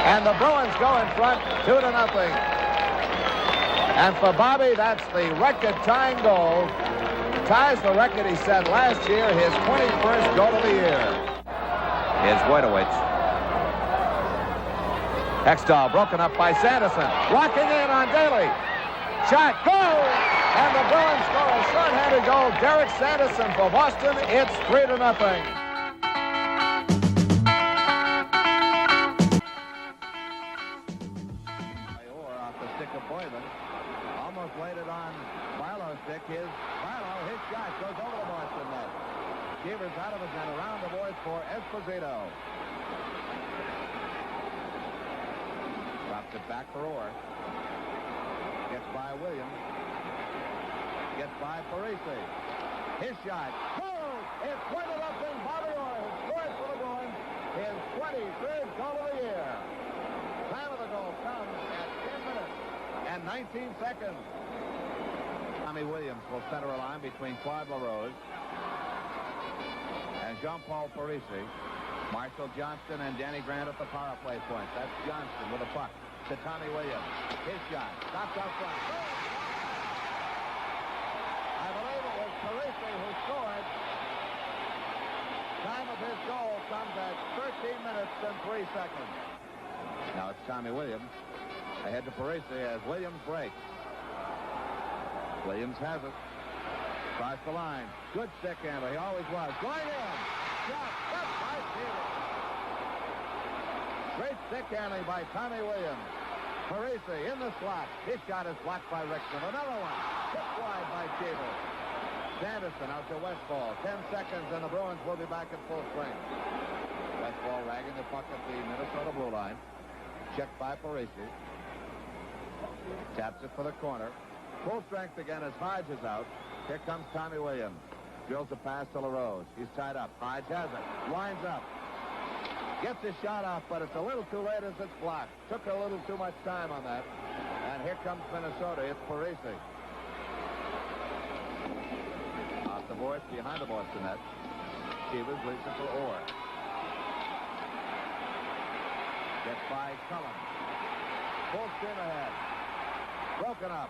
And the Bruins go in front 2-0. And for Bobby, that's the record-tying goal. Ties the record he set last year, his 21st goal of the year. Here's Wojtowicz. Hextall broken up by Sanderson. Locking in on Daly. Shot, goal! And the Bruins score a short-handed goal. Derek Sanderson for Boston. It's 3-0. Off the stick of Boylan. Almost laid it on Barlow's stick. His shot goes over the Boston net. Cheevers out of it and around the boards for Esposito. Drops it back for Orr. Gets by Williams. Gets by Parisi. His shot. Goal! It's 1-0. Bobby Orr has scored for the Bruins. His 23rd goal of the year. Time of the goal comes at 10 minutes and 19 seconds. Tommy Williams will center a line between Claude LaRose and Jean-Paul Parisi. Marshall Johnston and Danny Grant at the power play point. That's Johnston with a puck to Tommy Williams. His shot. Stopped out front. I believe it was Parisi who scored. Time of his goal comes at 13 minutes and 3 seconds. Now it's Tommy Williams. Ahead to Parisi as Williams breaks. Williams has it. Across the line. Good stick handler. He always was. Going in. Shot. That's by Cheevers. Great stick handling by Tommy Williams. Parisi in the slot. His shot is blocked by Rickson. Another one. Hit wide by Cheevers. Sanderson out to Westfall. 10 seconds and the Bruins will be back at full strength. Westfall ragging the puck at the Minnesota blue line. Checked by Parisi. Taps it for the corner. Full strength again as Hodge is out. Here comes Tommy Williams. Drills a pass to LaRose. He's tied up. Hodge has it. Winds up. Gets his shot off, but it's a little too late as it's blocked. Took a little too much time on that. And here comes Minnesota. It's Parisi. Off the boards behind the Boston net. Cheevers leads it for Orr. Gets by Cullen. Full steam ahead. Broken up.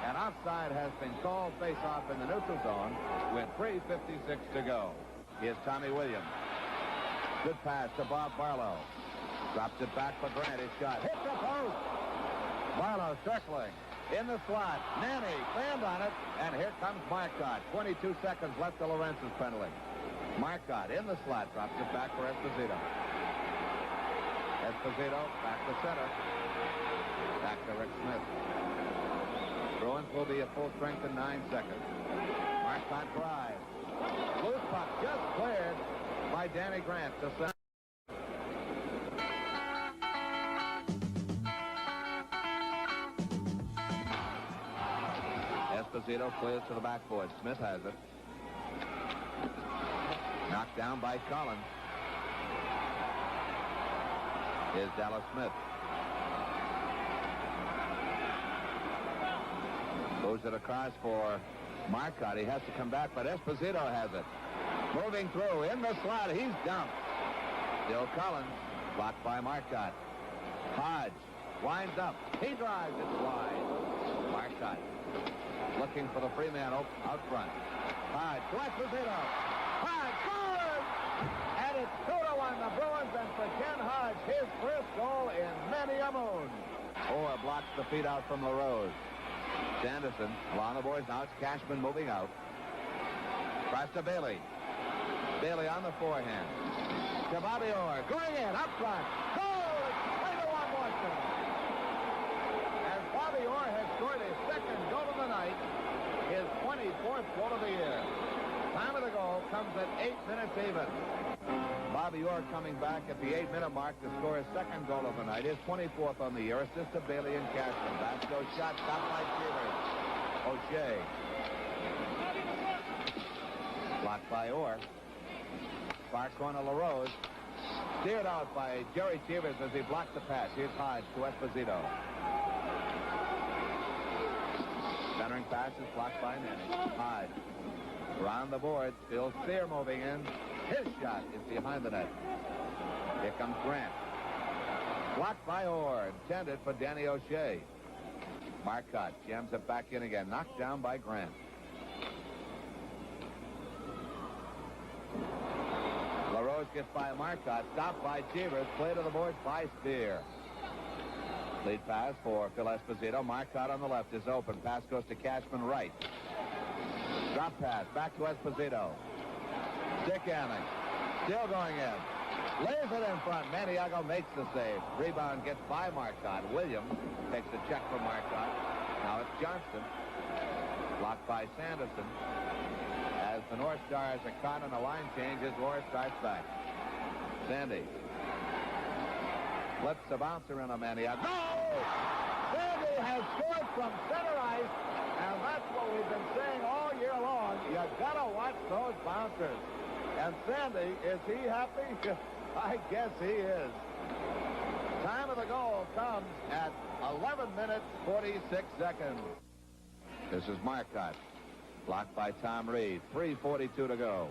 And offside has been called face-off in the neutral zone with 3:56 to go. Here's Tommy Williams. Good pass to Bob Barlow. Drops it back for Grant. His shot. Hit the post. Barlow circling. In the slot. Nanny banned on it. And here comes Marcotte. 22 seconds left to Lorenz's penalty. Marcotte in the slot. Drops it back for Esposito. Esposito back to center. Back to Rick Smith. Bruins will be at full strength in 9 seconds. Marcotte drives. Loose puck just cleared by Danny Grant to center. Esposito clears to the backboard. Smith has it. Knocked down by Collins. Here's Dallas Smith. Moves it across for Marcotte. He has to come back, but Esposito has it. Moving through in the slot. He's dumped. Still Collins. Blocked by Marcotte. Hodge winds up. He drives it wide. Marcotte looking for the free man out front. Hodge to Esposito. Hodge scores! And it's 2-1 the Bruins, and for Ken Hodge, his first goal in many a moon. Orr blocks the feed out from LaRose. Sanderson along the boards. Now it's Cashman moving out. Across to Bailey. Bailey on the forehand. To Bobby Orr. Going in, up front. Goal! It's 3-1 Boston. As Bobby Orr has scored his second goal of the night, his 24th goal of the year. Time of the goal comes at 8 minutes even. Bobby Orr coming back at the 8-minute mark to score his second goal of the night. His 24th on the year. Assist to Bailey and Cashman. Back goes shot. Stopped by Cheevers. O'Shea. Blocked by Orr. Far corner LaRose. Steered out by Gerry Cheevers as he blocked the pass. Here's Hodge to Esposito. Centering pass is blocked by Nanny. Hodge. Around the board. Phil Sear moving in. His shot is behind the net. Here comes Grant. Blocked by Orr. Intended for Danny O'Shea. Marcotte jams it back in again. Knocked down by Grant. LaRose gets by Marcotte. Stopped by Cheevers. Play to the boards by Spear. Lead pass for Phil Esposito. Marcotte on the left is open. Pass goes to Cashman right. Drop pass back to Esposito. Stick handling. Still going in. Lays it in front. Maniago makes the save. Rebound gets by Marcotte. Williams takes a check from Marcotte. Now it's Johnston. Blocked by Sanderson. As the North Stars are caught in a line change, his war starts back. Sandy. Flips the bouncer in a Maniago. No! Sandy has scored from center ice, and that's what we've been saying all year long. You gotta watch those bouncers. And Sandy, is he happy? I guess he is. Time of the goal comes at 11 minutes, 46 seconds. This is Marcotte. Blocked by Tom Reed. 3:42 to go.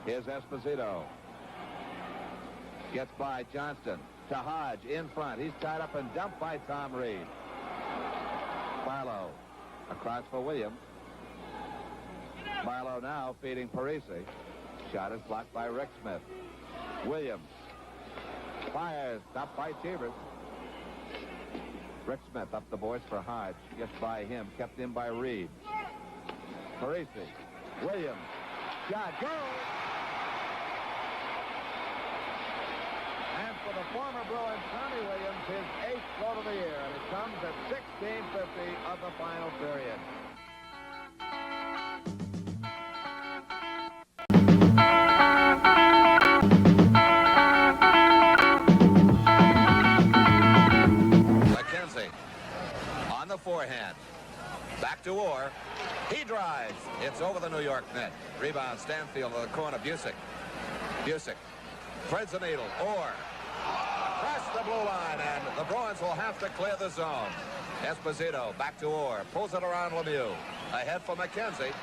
Here's Esposito. Gets by Johnston. To Hodge in front. He's tied up and dumped by Tom Reed. Barlow. Across for Williams. Barlow now feeding Parisi. Shot is blocked by Rick Smith. Williams fires, stopped by Cheevers. Rick Smith up the boards for Hodge. Gets by him, kept in by Reed. Parisi. Williams. Shot. Goal! And for the former Bruin, Tommy Williams, his 8th goal of the year. And it comes at 16:50 of the final period. Forehand. Back to Orr. He drives. It's over the New York net. Rebound Stanfield to the corner. Busick. Busick threads the needle. Orr across the blue line, and the Bruins will have to clear the zone. Esposito back to Orr. Pulls it around Lemieux. Ahead for McKenzie.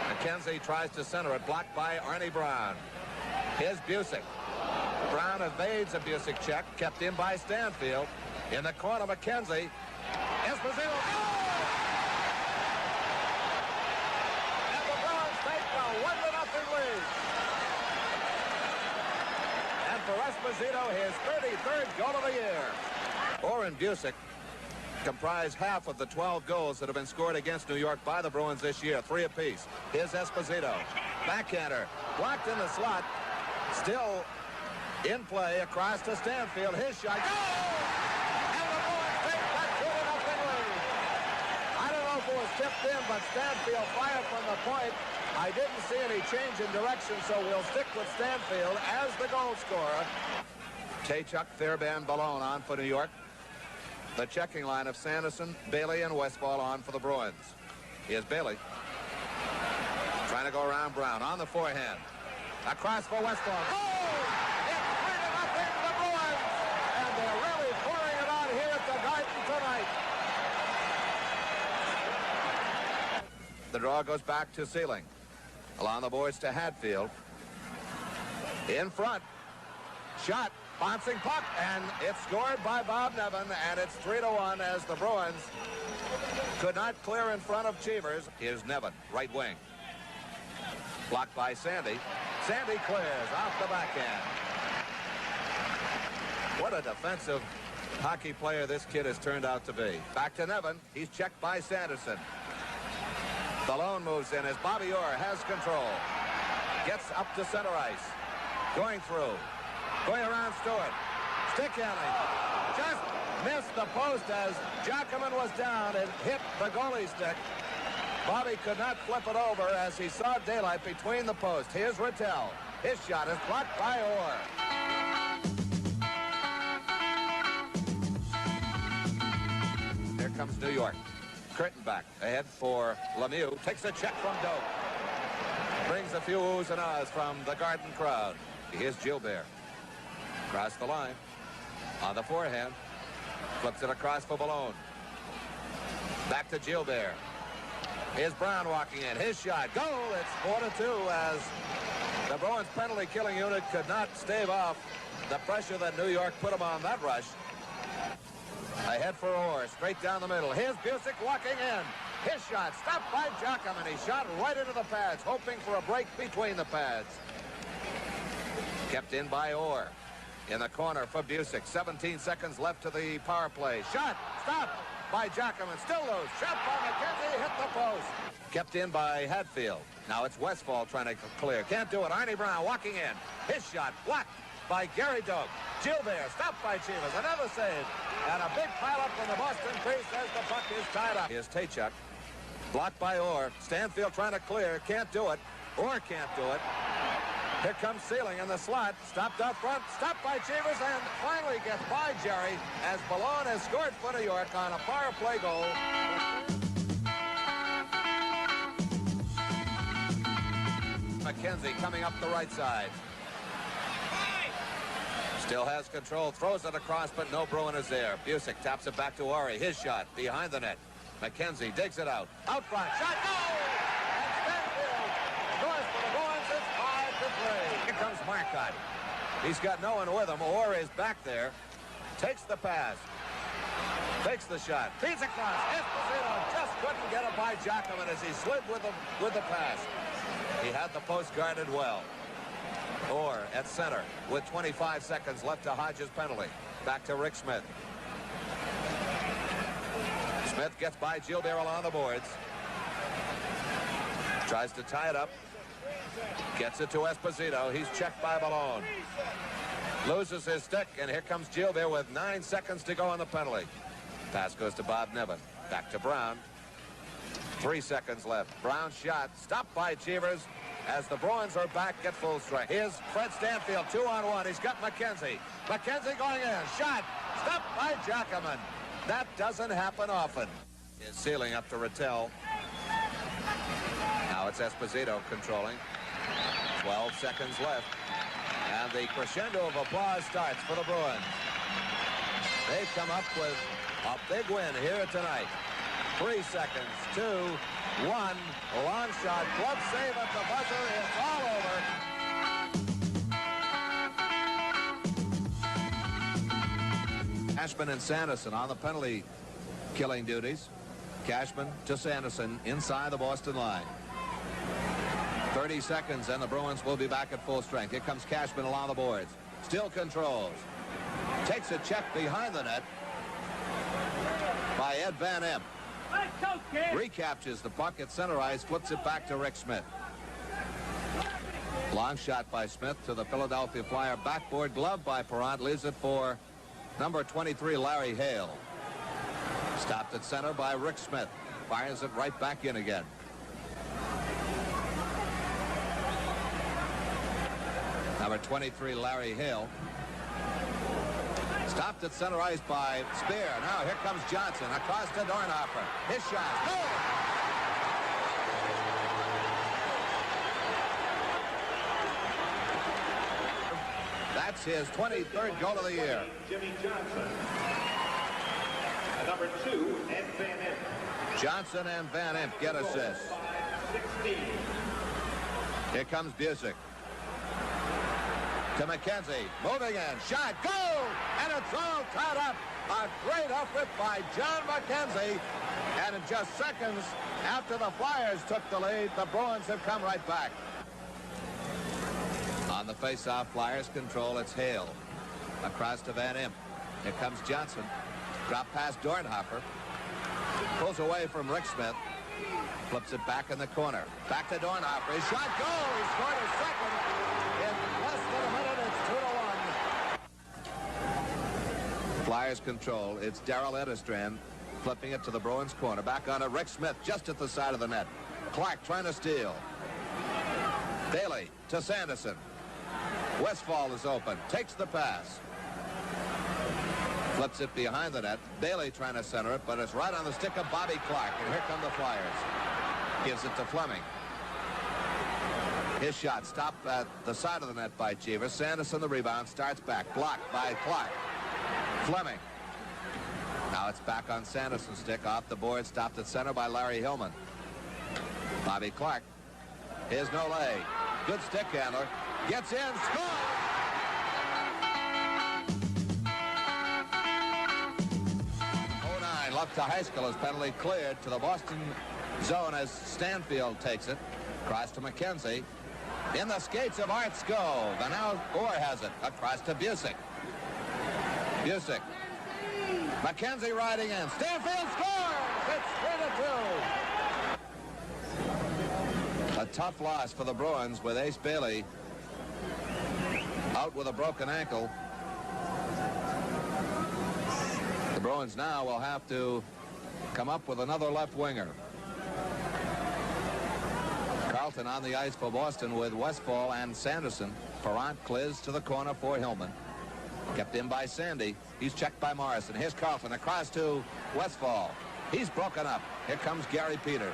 McKenzie tries to center it. Blocked by Arnie Brown. Here's Busick. Brown evades a Busick check. Kept in by Stanfield. In the corner, McKenzie. Esposito. Oh! And the Bruins take a 1-0 lead. And for Esposito, his 33rd goal of the year. Orr and Busick comprise half of the 12 goals that have been scored against New York by the Bruins this year, 3 apiece. Here's Esposito. Backhander. Blocked in the slot. Still in play across to Stanfield. His shot. Goal! It was tipped in, but Stanfield fired from the point. I didn't see any change in direction, so we'll stick with Stanfield as the goal scorer. Taychuk, Fairbairn, Ballone on for New York. The checking line of Sanderson, Bailey, and Westfall on for the Bruins. Here's Bailey. Trying to go around Brown on the forehand. Across for Westfall. Oh! It's 3-0 the Bruins! And they're really pouring it on here at the Garden tonight. The draw goes back to Sealing. Along the boards to Hadfield. In front. Shot. Bouncing puck. And it's scored by Bob Nevin. And it's 3-1 as the Bruins could not clear in front of Cheevers. Here's Nevin, right wing. Blocked by Sandy. Sandy clears off the backhand. What a defensive hockey player this kid has turned out to be. Back to Nevin. He's checked by Sanderson. Ballone moves in as Bobby Orr has control. Gets up to center ice. Going through. Going around Stewart. Stick handling. Just missed the post as Giacomin was down and hit the goalie stick. Bobby could not flip it over as he saw daylight between the posts. Here's Rattel. His shot is blocked by Orr. Here comes New York. Curtin back ahead for Lemieux. Takes a check from Doak. Brings a few oohs and ahs from the Garden crowd. Here's Gilbert. Across the line. On the forehand. Flips it across for Ballone. Back to Gilbert. Here's Brown walking in. His shot. Goal. It's 4-2 as the Bruins penalty killing unit could not stave off the pressure that New York put them on that rush. Ahead for Orr, straight down the middle. Here's Busick walking in. His shot stopped by Giacomin. He shot right into the pads, hoping for a break between the pads. Kept in by Orr. In the corner for Busick. 17 seconds left to the power play. Shot stopped by Giacomin. Still loose. Shot by McKenzie. Hit the post. Kept in by Hatfield. Now it's Westfall trying to clear. Can't do it. Arnie Brown walking in. His shot blocked by Gary Doak. Gilbert stopped by Cheevers. Another save. And a big pileup from the Boston crease as the puck is tied up. Here's Taychuk. Blocked by Orr. Stanfield trying to clear. Can't do it. Orr can't do it. Here comes Sealing in the slot. Stopped up front. Stopped by Cheevers and finally gets by Gerry as Malone has scored for New York on a power play goal. McKenzie coming up the right side. Still has control. Throws it across, but no Bruin is there. Busick taps it back to Ori. His shot behind the net. McKenzie digs it out. Out front. Shot. Goal! And Stanfield scores for the Bruins. It's 5-3. Here comes Marcotte. He's got no one with him. Orr is back there. Takes the pass. Takes the shot. Feeds across. Esposito just couldn't get it by Giacomin as he slid with the pass. He had the post guarded well. Orr at center with 25 seconds left to Hodges' penalty. Back to Rick Smith. Smith gets by Gilbert on the boards. Tries to tie it up. Gets it to Esposito. He's checked by Malone. Loses his stick, and here comes Gilbert with 9 seconds to go on the penalty. Pass goes to Bob Niven. Back to Brown. 3 seconds left. Brown's shot stopped by Cheevers as the Bruins are back at full strength. Here's Fred Stanfield, 2-on-1. He's got McKenzie. McKenzie going in. Shot stopped by Giacomin. That doesn't happen often. Is Sealing up to Rattel. Now it's Esposito controlling. 12 seconds left. And the crescendo of applause starts for the Bruins. They've come up with a big win here tonight. 3 seconds, 2, 1, long shot, glove save at the buzzer. It's all over. Cashman and Sanderson on the penalty killing duties. Cashman to Sanderson inside the Boston line. 30 seconds and the Bruins will be back at full strength. Here comes Cashman along the boards. Still controls. Takes a check behind the net by Ed Van Imp. Recaptures the puck at center ice, flips it back to Rick Smith. Long shot by Smith to the Philadelphia Flyer. Backboard glove by Perrant, leaves it for number 23, Larry Hale. Stopped at center by Rick Smith. Fires it right back in again. Number 23, Larry Hale. Stopped at center ice by Spear. Now here comes Johnson across to Dornhofer. His shot. Goal! That's his 23rd goal of the year. Jimmy Johnson. And number 2, Ed Van Imp. Johnson and Van Imp get assists. 16. Here comes Busick. To McKenzie, moving in, shot, goal! And it's all tied up. A great effort by John McKenzie. And in just seconds after the Flyers took the lead, the Bruins have come right back. On the face-off, Flyers control, it's Hale. Across to Van Imp. Here comes Johnson. Drop past Dornhofer. Pulls away from Rick Smith. Flips it back in the corner. Back to Dornhofer. His shot, goal! He scored his second. In less than a minute, it's 2-1. Flyers control. It's Darrell Edestrand flipping it to the Bruins corner. Back on to Rick Smith just at the side of the net. Clark trying to steal. Bailey to Sanderson. Westfall is open. Takes the pass. Flips it behind the net. Bailey trying to center it, but it's right on the stick of Bobby Clark. And here come the Flyers. Gives it to Fleming. His shot stopped at the side of the net by Cheevers. Sanderson the rebound, starts back. Blocked by Clark. Fleming. Now it's back on Sanderson's stick. Off the board, stopped at center by Larry Hillman. Bobby Clark. Here's Nolay. Good stick handler. Gets in. Scores! Up to Heiskell, his penalty cleared to the Boston zone as Stanfield takes it. Across to McKenzie. In the skates of Art Skov. And now Orr has it. Across to Busick. Busick. McKenzie riding in. Stanfield scores! It's 3-2. A tough loss for the Bruins with Ace Bailey out with a broken ankle. The Bruins now will have to come up with another left winger. Carlton on the ice for Boston with Westfall and Sanderson. Perrant clears to the corner for Hillman. Kept in by Sandy. He's checked by Morrison. Here's Carlton across to Westfall. He's broken up. Here comes Gary Peters.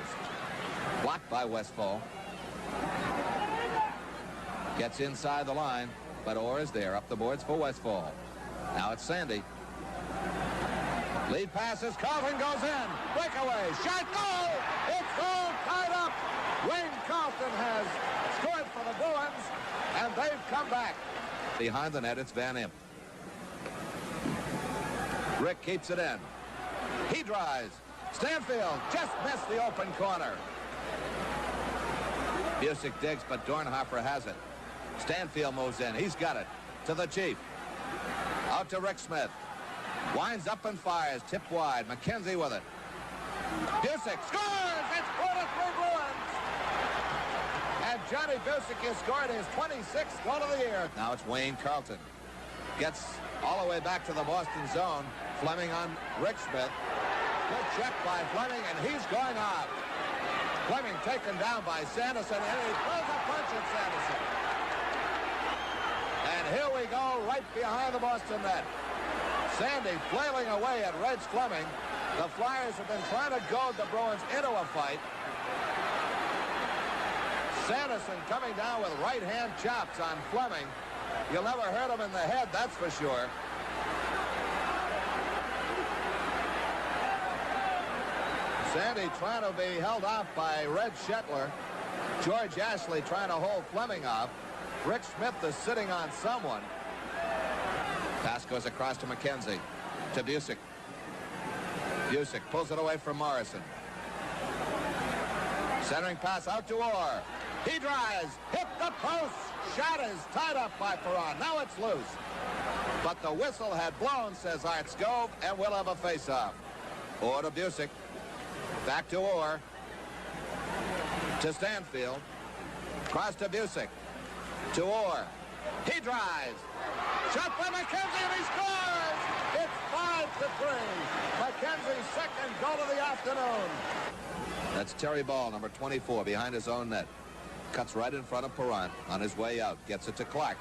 Blocked by Westfall. Gets inside the line, but Orr is there. Up the boards for Westfall. Now it's Sandy. Lead passes. Carlton goes in. Breakaway. Shot. Goal! It's all tied up. Wayne Carlton has scored for the Bruins, and they've come back. Behind the net, it's Van Imp. Rick keeps it in. He drives. Stanfield just missed the open corner. Busick digs, but Dornhofer has it. Stanfield moves in. He's got it to the Chief. Out to Rick Smith. Winds up and fires. Tipped wide. McKenzie with it. Busick scores! It's 4-3 Bruins! And Johnny Busick has scored his 26th goal of the year. Now it's Wayne Carlton. Gets all the way back to the Boston zone. Fleming on Rick Smith. Good check by Fleming, and he's going off. Fleming taken down by Sanderson, and he throws a punch at Sanderson. And here we go, right behind the Boston net. Sandy flailing away at Reg Fleming. The Flyers have been trying to goad the Bruins into a fight. Sanderson coming down with right-hand chops on Fleming. You'll never hurt him in the head, that's for sure. Sandy trying to be held off by Red Shetler. George Ashley trying to hold Fleming off. Rick Smith is sitting on someone. Pass goes across to McKenzie. To Busick. Busick pulls it away from Morrison. Centering pass out to Orr. He drives. Hit the post. Shot is tied up by Perron. Now it's loose. But the whistle had blown, says Art Skov, and we'll have a face-off. Orr to Busick. Back to Orr. To Stanfield. Cross to Busick. To Orr. He drives. Shot by McKenzie, and he scores! It's 5-3. McKenzie's second goal of the afternoon. That's Terry Ball, number 24, behind his own net. Cuts right in front of Perrant on his way out. Gets it to Clark.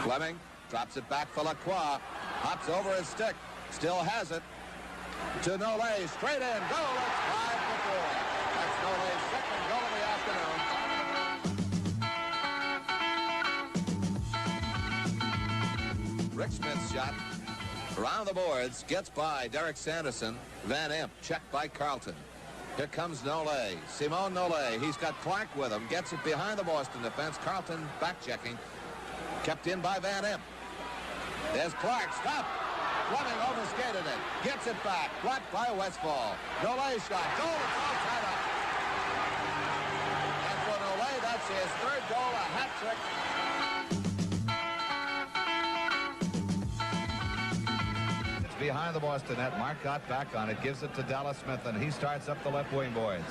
Fleming drops it back for Lacroix. Hops over his stick. Still has it. To Nole. Straight in. Goal. It's 5-4. That's Nole's second goal of the afternoon. Rick Smith's shot around the boards. Gets by Derek Sanderson. Van Imp. Checked by Carlton. Here comes Nole. Simone Nole. He's got Clark with him. Gets it behind the Boston defense. Carlton back checking. Kept in by Van Imp. There's Clark. Stop. Fleming overskated it. Gets it back. Blocked by Westfall. Nole shot. Goal. It's all tied up. And for Nole, that's his third goal, a hat trick. It's behind the Boston net. Mark got back on it. Gives it to Dallas Smith, and he starts up the left wing boards.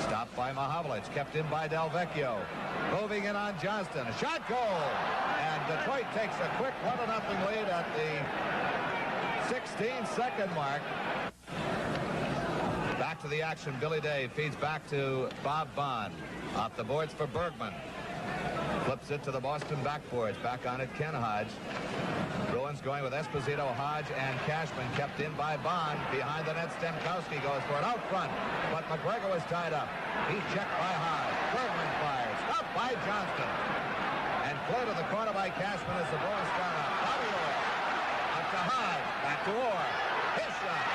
Stopped by Mahavlich. Kept in by Delvecchio. Moving in on Johnston. A shot, goal. And Detroit takes a quick 1-0 lead at the 16-second mark. Back to the action. Billy Day feeds back to Bob Bond. Off the boards for Bergman. Flips it to the Boston backboards. Back on it, Ken Hodge. Bruins going with Esposito, Hodge, and Cashman. Kept in by Bond. Behind the net, Stemkowski goes for it out front. But McGregor was tied up. He's checked by Hodge. Bergman fires. Stopped by Johnston. And clear to the corner by Cashman as the Bruins start up. Bobby Orr. Up to Hodge. Back to Orr. His shot.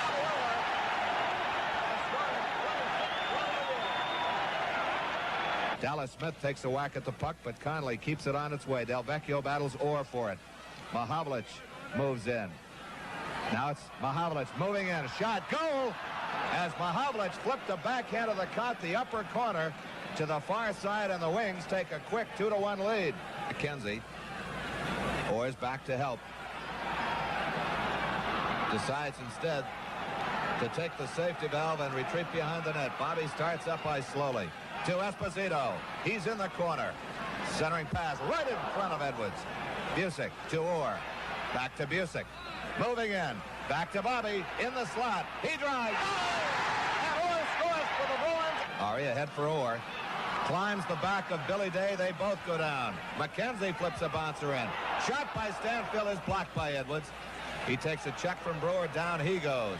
Bobby Orr. Dallas Smith takes a whack at the puck, but Conley keeps it on its way. Delvecchio battles Orr for it. Mahavlich moves in. Now it's Mahavlich moving in. Shot, goal! As Mahavlich flipped the backhand of the caught the upper corner to the far side, and the Wings take a quick 2-1 lead. McKenzie. Orr's back to help. Decides instead to take the safety valve and retreat behind the net. Bobby starts up ice slowly to Esposito. He's in the corner. Centering pass right in front of Edwards. Busick to Orr. Back to Busick. Moving in. Back to Bobby. In the slot. He drives. Oh! And Orr scores for the Bruins. Ari ahead for Orr. Climbs the back of Billy Day. They both go down. McKenzie flips a bouncer in. Shot by Stanfield is blocked by Edwards. He takes a check from Brewer. Down he goes.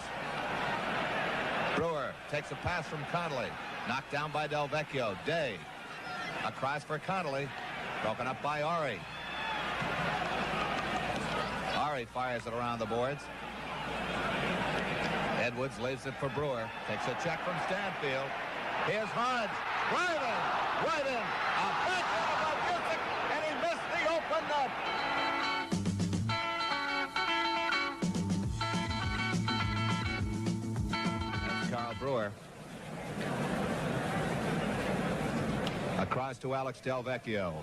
Brewer takes a pass from Connolly. Knocked down by Delvecchio. Day. Across for Connolly. Broken up by Ari. Ari fires it around the boards. Edwards leaves it for Brewer. Takes a check from Stanfield. Here's Hodge. Right in. A backhand about Busick, and he missed the open net. That's Carl Brewer. Across to Alex Delvecchio.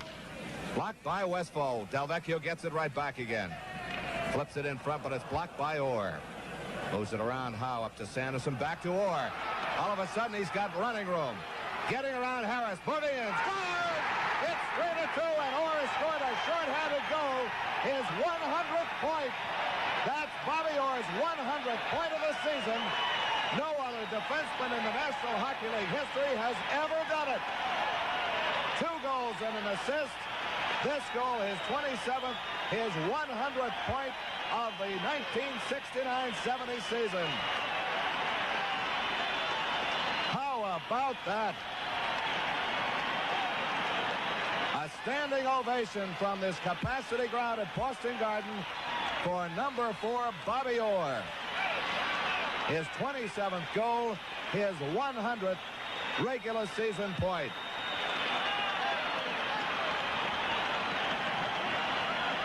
Blocked by Westfall. Delvecchio gets it right back again. Flips it in front, but it's blocked by Orr. Moves it around Howe up to Sanderson. Back to Orr. All of a sudden, he's got running room. Getting around Harris. Moving in. Scored! It's 3-2, and Orr has scored a short-handed goal. His 100th point. That's Bobby Orr's 100th point of the season. No other defenseman in the National Hockey League history has ever done it. 2 goals and an assist. This goal, his 27th, his 100th point of the 1969-70 season. How about that? A standing ovation from this capacity ground at Boston Garden for number 4, Bobby Orr. His 27th goal, his 100th regular season point.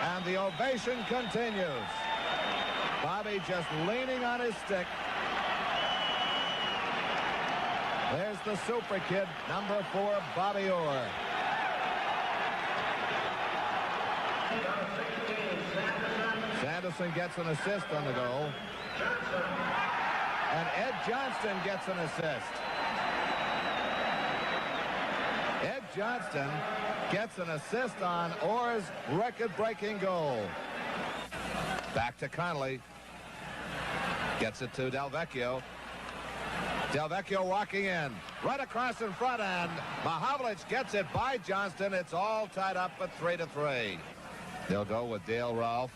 And the ovation continues. Bobby just leaning on his stick. There's the super kid, number 4, Bobby Orr. Sanderson gets an assist on the goal. And Ed Johnston gets an assist. Ed Johnston gets an assist on Orr's record-breaking goal. Back to Connolly. Gets it to Delvecchio. Delvecchio walking in. Right across in front, and Mahavlich gets it by Johnston. It's all tied up at 3-3. They'll go with Dale Rolfe,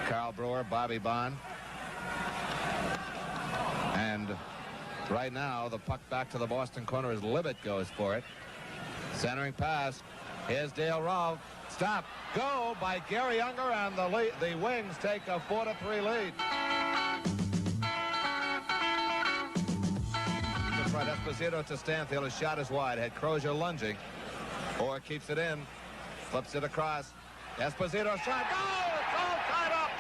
Carl Brewer, Bobby Bond. And right now, the puck back to the Boston corner as Libet goes for it. Centering pass. Here's Dale Rolfe. Stop. Go by Gary Unger, and the Wings take a 4-3 lead. Right, Esposito to Stanfield. His shot is wide. Had Crozier lunging. Orr keeps it in. Flips it across. Esposito shot. Goal! It's all tied up.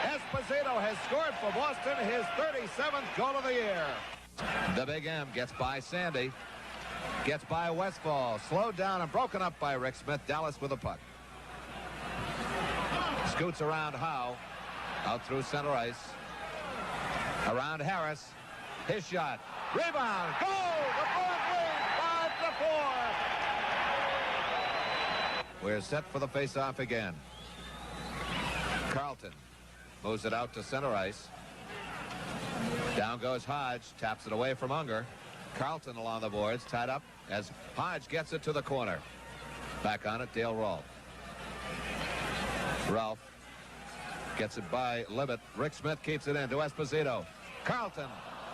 Esposito has scored for Boston his 37th goal of the year. The Big M gets by Sandy. Gets by Westfall. Slowed down and broken up by Rick Smith. Dallas with the puck. Scoots around Howe. Out through center ice. Around Harris. His shot. Rebound. Goal! The Bruins win 5-4. We're set for the face-off again. Carlton moves it out to center ice. Down goes Hodge. Taps it away from Unger. Carlton along the boards, tied up as Hodge gets it to the corner. Back on it, Dale Rolfe. Rolfe gets it by Libet. Rick Smith keeps it in to Esposito. Carlton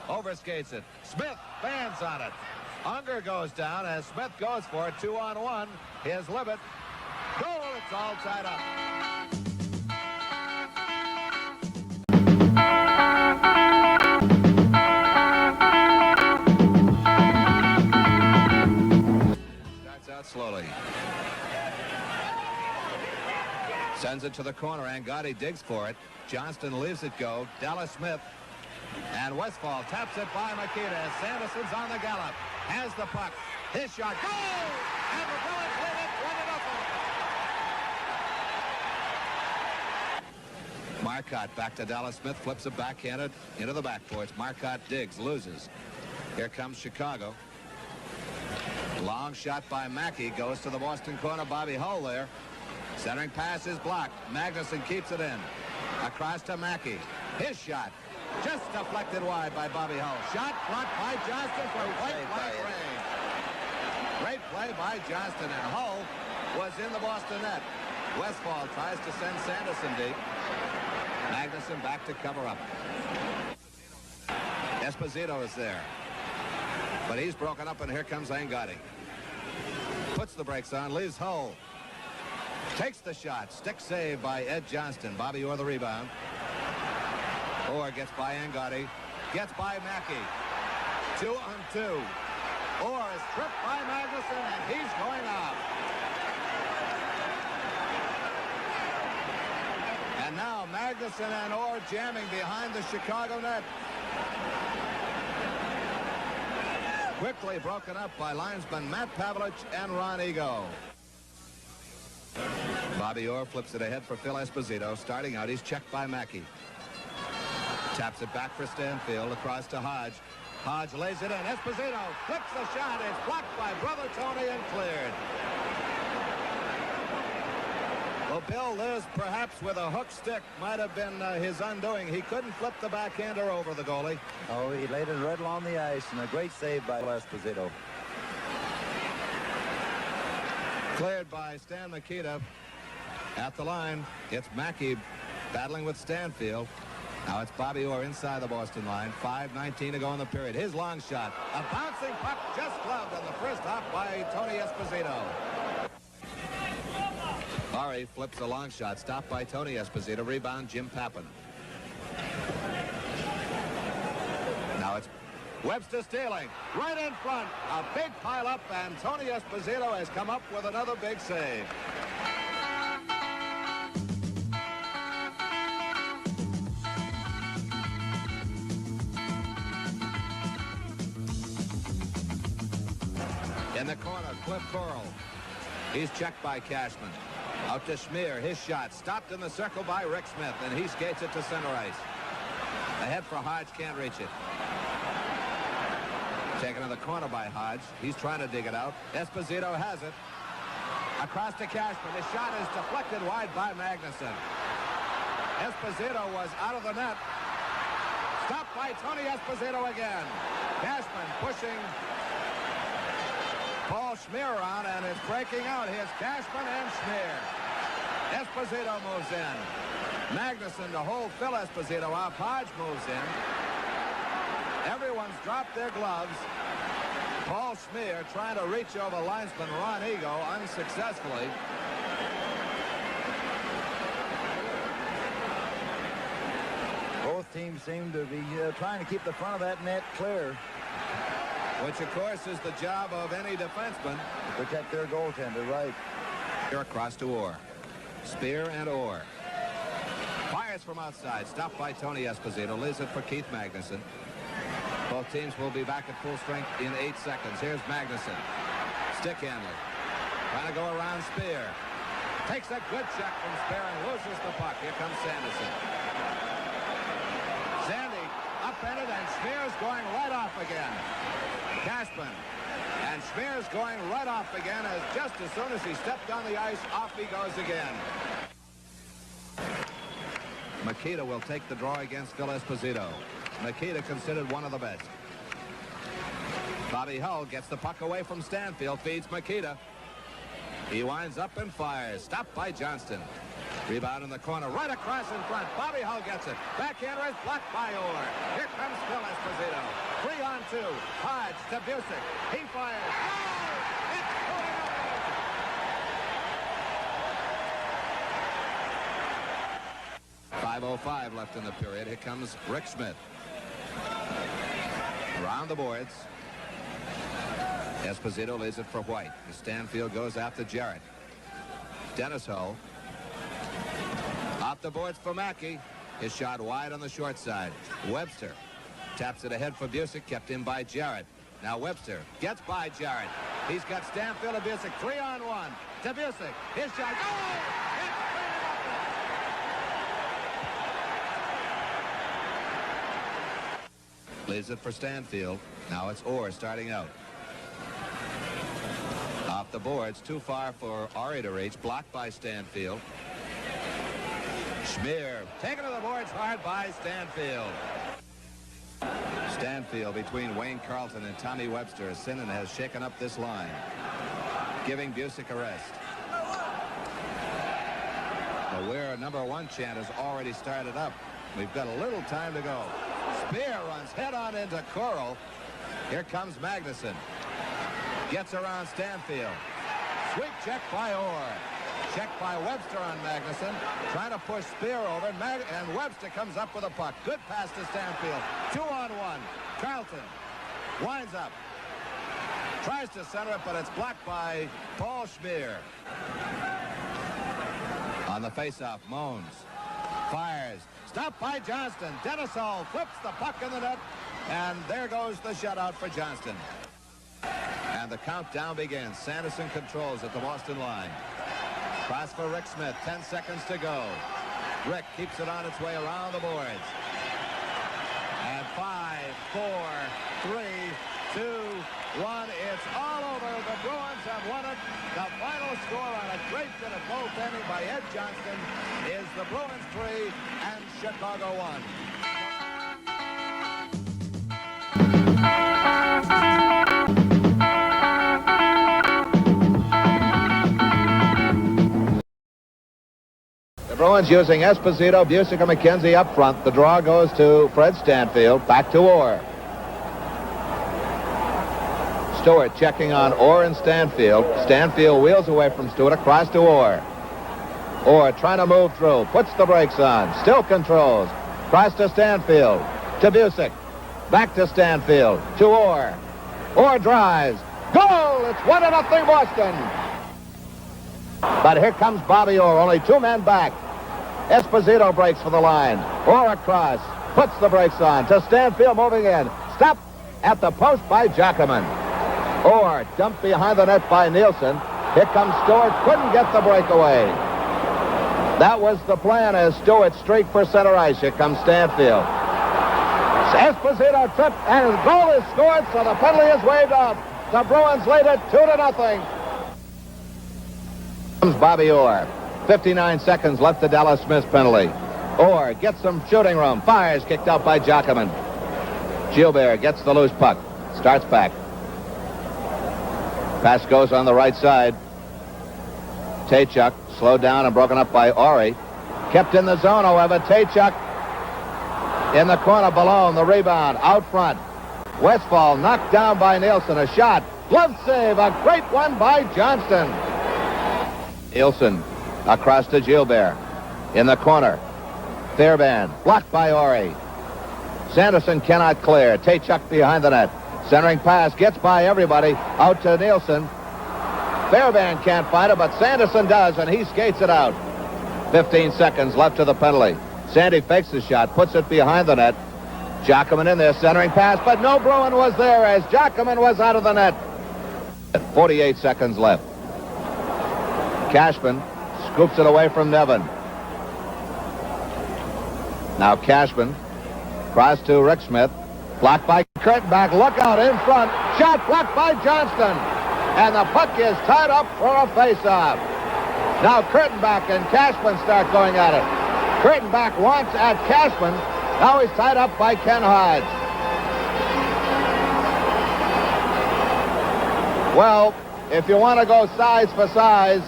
overskates it. Smith bands on it. Unger goes down as Smith goes for it. 2-on-1. Here's Libet. Goal! It's all tied up. Starts out slowly. Sends it to the corner. Angotti digs for it. Johnston leaves it go. Dallas Smith. And Westfall taps it by Makita. Sanderson's on the gallop. Has the puck. His shot. Goal! And the Bruins win it 1-0. Marcotte back to Dallas Smith. Flips it backhanded into the backboards. Marcotte digs. Loses. Here comes Chicago. Long shot by Mackey. Goes to the Boston corner. Bobby Hull there. Centering pass is blocked. Magnuson keeps it in. Across to Mackey. His shot. Just deflected wide by Bobby Hull. Shot blocked by Johnston for white flag range. Great play by Johnston, and Hull was in the Boston net. Westfall tries to send Sanderson deep. Magnuson back to cover up. Esposito is there. But he's broken up, and here comes Angotti. Puts the brakes on, leaves Hull. Takes the shot. Stick save by Ed Johnston. Bobby Orr the rebound. Orr gets by Angotti. Gets by Mackey. 2-on-2. Orr is tripped by Magnuson, and he's going off. And now Magnuson and Orr jamming behind the Chicago net. Quickly broken up by linesmen Matt Pavlich and Ron Ego. Bobby Orr flips it ahead for Phil Esposito. Starting out, he's checked by Mackey. Taps it back for Stanfield. Across to Hodge. Hodge lays it in. Esposito flips the shot. It's blocked by Brother Tony and cleared. Well, Bill Liz, perhaps with a hook stick, might have been his undoing. He couldn't flip the backhander over the goalie. Oh, he laid it right along the ice, and a great save by Esposito. Cleared by Stan Makita. At the line, it's Mackey battling with Stanfield. Now it's Bobby Orr inside the Boston line. 5:19 to go in the period. His long shot. A bouncing puck just gloved on the first hop by Tony Esposito. Murray flips a long shot. Stopped by Tony Esposito. Rebound Jim Pappen. Now it's Webster stealing. Right in front. A big pile up, and Tony Esposito has come up with another big save. In the corner, Cliff Burrell. He's checked by Cashman. Out to Schmier. His shot stopped in the circle by Rick Smith, and he skates it to center ice. Ahead for Hodge, can't reach it. Taken in the corner by Hodge. He's trying to dig it out. Esposito has it. Across to Cashman. His shot is deflected wide by Magnuson. Esposito was out of the net. Stopped by Tony Esposito again. Cashman pushing Paul Schmier around, and it's breaking out. Here's Cashman and Schmier. Esposito moves in. Magnuson to hold Phil Esposito off. Hodge moves in. Everyone's dropped their gloves. Paul Schmier trying to reach over linesman Ron Ego unsuccessfully. Both teams seem to be trying to keep the front of that net clear. Which, of course, is the job of any defenseman. To protect their goaltender, right. Here across to Orr. Spear and Orr. Fires from outside. Stopped by Tony Esposito. Leaves it for Keith Magnuson. Both teams will be back at full strength in 8 seconds. Here's Magnuson. Stick handler. Trying to go around Spear. Takes a good check from Spear and loses the puck. Here comes Sanderson. Sandy upended, and Spear's going right off again. Cashman. And Schmier's going right off again, as just as soon as he stepped on the ice, off he goes again. Makita will take the draw against Phil Esposito. Makita considered one of the best. Bobby Hull gets the puck away from Stanfield, feeds Makita. He winds up and fires. Stopped by Johnston. Rebound in the corner, right across in front. Bobby Hull gets it. Backhander is blocked by Orr. Here comes Phil Esposito. 3-on-2. Hodge to Busick. He fires. Oh! It's 5:05 left in the period. Here comes Rick Smith. Around the boards. Esposito lays it for White. Stanfield goes after Jarrett. Dennis Hull. Off the boards for Mackey. His shot wide on the short side. Webster taps it ahead for Busick, kept in by Jarrett. Now Webster gets by Jarrett. He's got Stanfield and Busick 3-on-1 to Busick. His shot. Oh! Leaves it for Stanfield. Now it's Orr starting out. Off the boards, too far for Ari to reach. Blocked by Stanfield. Schmier taken to the boards hard by Stanfield. Stanfield between Wayne Carlton and Tommy Webster. Sinan has shaken up this line, giving Busick a rest. The We're number one chant has already started up. We've got a little time to go. Spear runs head-on into Coral. Here comes Magnuson. Gets around Stanfield. Sweep check by Orr. Check by Webster on Magnuson. Trying to push Spear over. And Webster comes up with a puck. Good pass to Stanfield. 2-on-1. Carlton winds up. Tries to center it, but it's blocked by Paul Schmier. On the faceoff, Moans fires. Stopped by Johnston. Denisol flips the puck in the net. And there goes the shutout for Johnston. And the countdown begins. Sanderson controls at the Boston line. Cross for Rick Smith. 10 seconds to go. Rick keeps it on its way around the boards. And 5, 4, 3, 2, 1. It's all over. The Bruins have won it. The final score on a great bit of goaltending by Ed Johnston is the Bruins 3 and Chicago 1. The Bruins using Esposito, Busick, and McKenzie up front. The draw goes to Fred Stanfield. Back to Orr. Stewart checking on Orr and Stanfield. Stanfield wheels away from Stewart across to Orr. Orr trying to move through. Puts the brakes on. Still controls. Cross to Stanfield. To Busick. Back to Stanfield. To Orr. Orr drives. Goal! It's 1-0 Boston. But here comes Bobby Orr. Only 2 men back. Esposito breaks for the line. Orr across. Puts the brakes on. To Stanfield moving in. Stopped at the post by Giacomin. Orr dumped behind the net by Nielsen. Here comes Stewart. Couldn't get the breakaway. That was the plan as Stewart streaked for center ice. Here comes Stanfield. Esposito tripped and his goal is scored, so the penalty is waved off. The Bruins lead it 2-0. Comes Bobby Orr. 59 seconds left to Dallas Smith's penalty. Orr gets some shooting room. Fires, kicked out by Giacomin. Gilbert gets the loose puck. Starts back. Pass goes on the right side. Taychuk slowed down and broken up by Ori. Kept in the zone, however. Taychuk in the corner below. The rebound out front. Westfall knocked down by Nielsen. A shot. Glove save. A great one by Johnston. Nielsen across to Gilbert. In the corner. Fairbairn blocked by Ori. Sanderson cannot clear. Taychuk behind the net. Centering pass gets by everybody. Out to Nielsen. Fairbairn can't find it, but Sanderson does, and he skates it out. 15 seconds left to the penalty. Sandy fakes the shot, puts it behind the net. Giacomin in there, centering pass, but no Bruin was there as Giacomin was out of the net. 48 seconds left. Cashman scoops it away from Nevin. Now Cashman. Cross to Rick Smith. Blocked by Kurtenbach. Look out in front. Shot blocked by Johnston. And the puck is tied up for a face-off. Now Kurtenbach and Cashman start going at it. Kurtenbach wants at Cashman. Now he's tied up by Ken Hodge. Well, if you want to go size for size,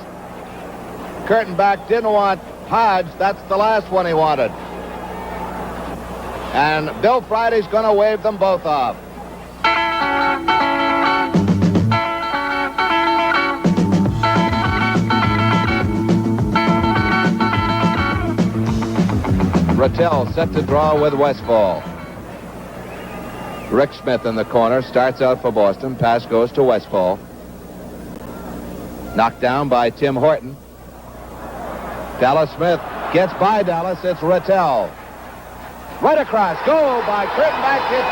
Kurtenbach didn't want Hodge. That's the last one he wanted. And Bill Friday's going to wave them both off. Rattel set to draw with Westfall. Rick Smith in the corner starts out for Boston. Pass goes to Westfall. Knocked down by Tim Horton. Dallas Smith Gets by Dallas. It's Rattel. Right across. Goal by Kurtenbach. It's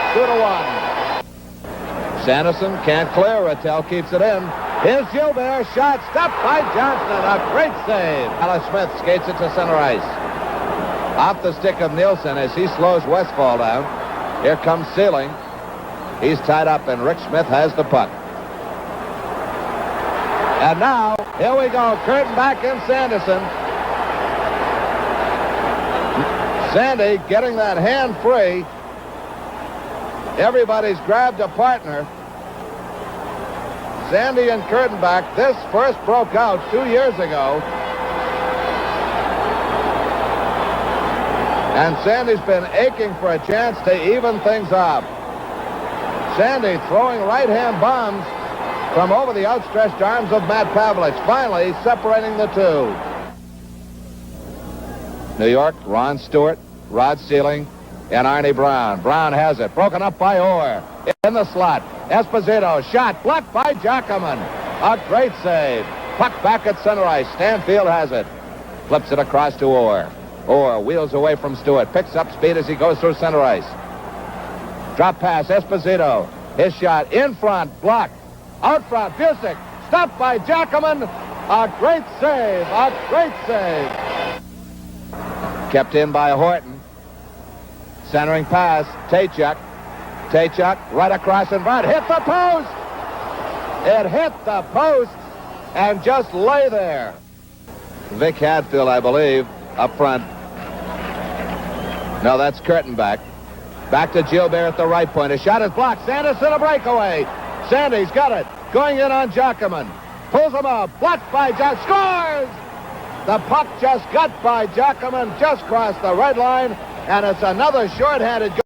2-1. Sanderson can't clear. Rattel keeps it in. Here's Gilbert. Shot stopped by Johnston. A great save. Alex Smith skates it to center ice. Off the stick of Nielsen as he slows Westfall down. Here comes Sealing. He's tied up, and Rick Smith has the puck. And now, here we go. Kurtenbach and Sanderson. Sandy getting that hand free. Everybody's grabbed a partner. Sandy and Kurtenbach. This first broke out 2 years ago. And Sandy's been aching for a chance to even things up. Sandy throwing right-hand bombs from over the outstretched arms of Matt Pavlich, finally separating the two. New York, Ron Stewart, Rod Sealing, and Arnie Brown. Brown has it, broken up by Orr. In the slot, Esposito, shot, blocked by Giacomin. A great save. Puck back at center ice. Stanfield has it. Flips it across to Orr. Orr wheels away from Stewart, picks up speed as he goes through center ice. Drop pass, Esposito. His shot in front, blocked. Out front, Busick, stopped by Giacomin. A great save, a great save. Kept in by Horton. Centering pass, Tachuk. Tachuk right across in front, hit the post. It hit the post and just lay there. Vic Hadfield, I believe, up front. No, that's Kurtenbach. Back to Gilbert at the right point. His shot is blocked. Sanderson, a breakaway. Sandy's got it. Going in on Giacomin. Pulls him up. Blocked by Giacomin. Scores! The puck just got by Giacomin. Just crossed the red line. And it's another shorthanded goal.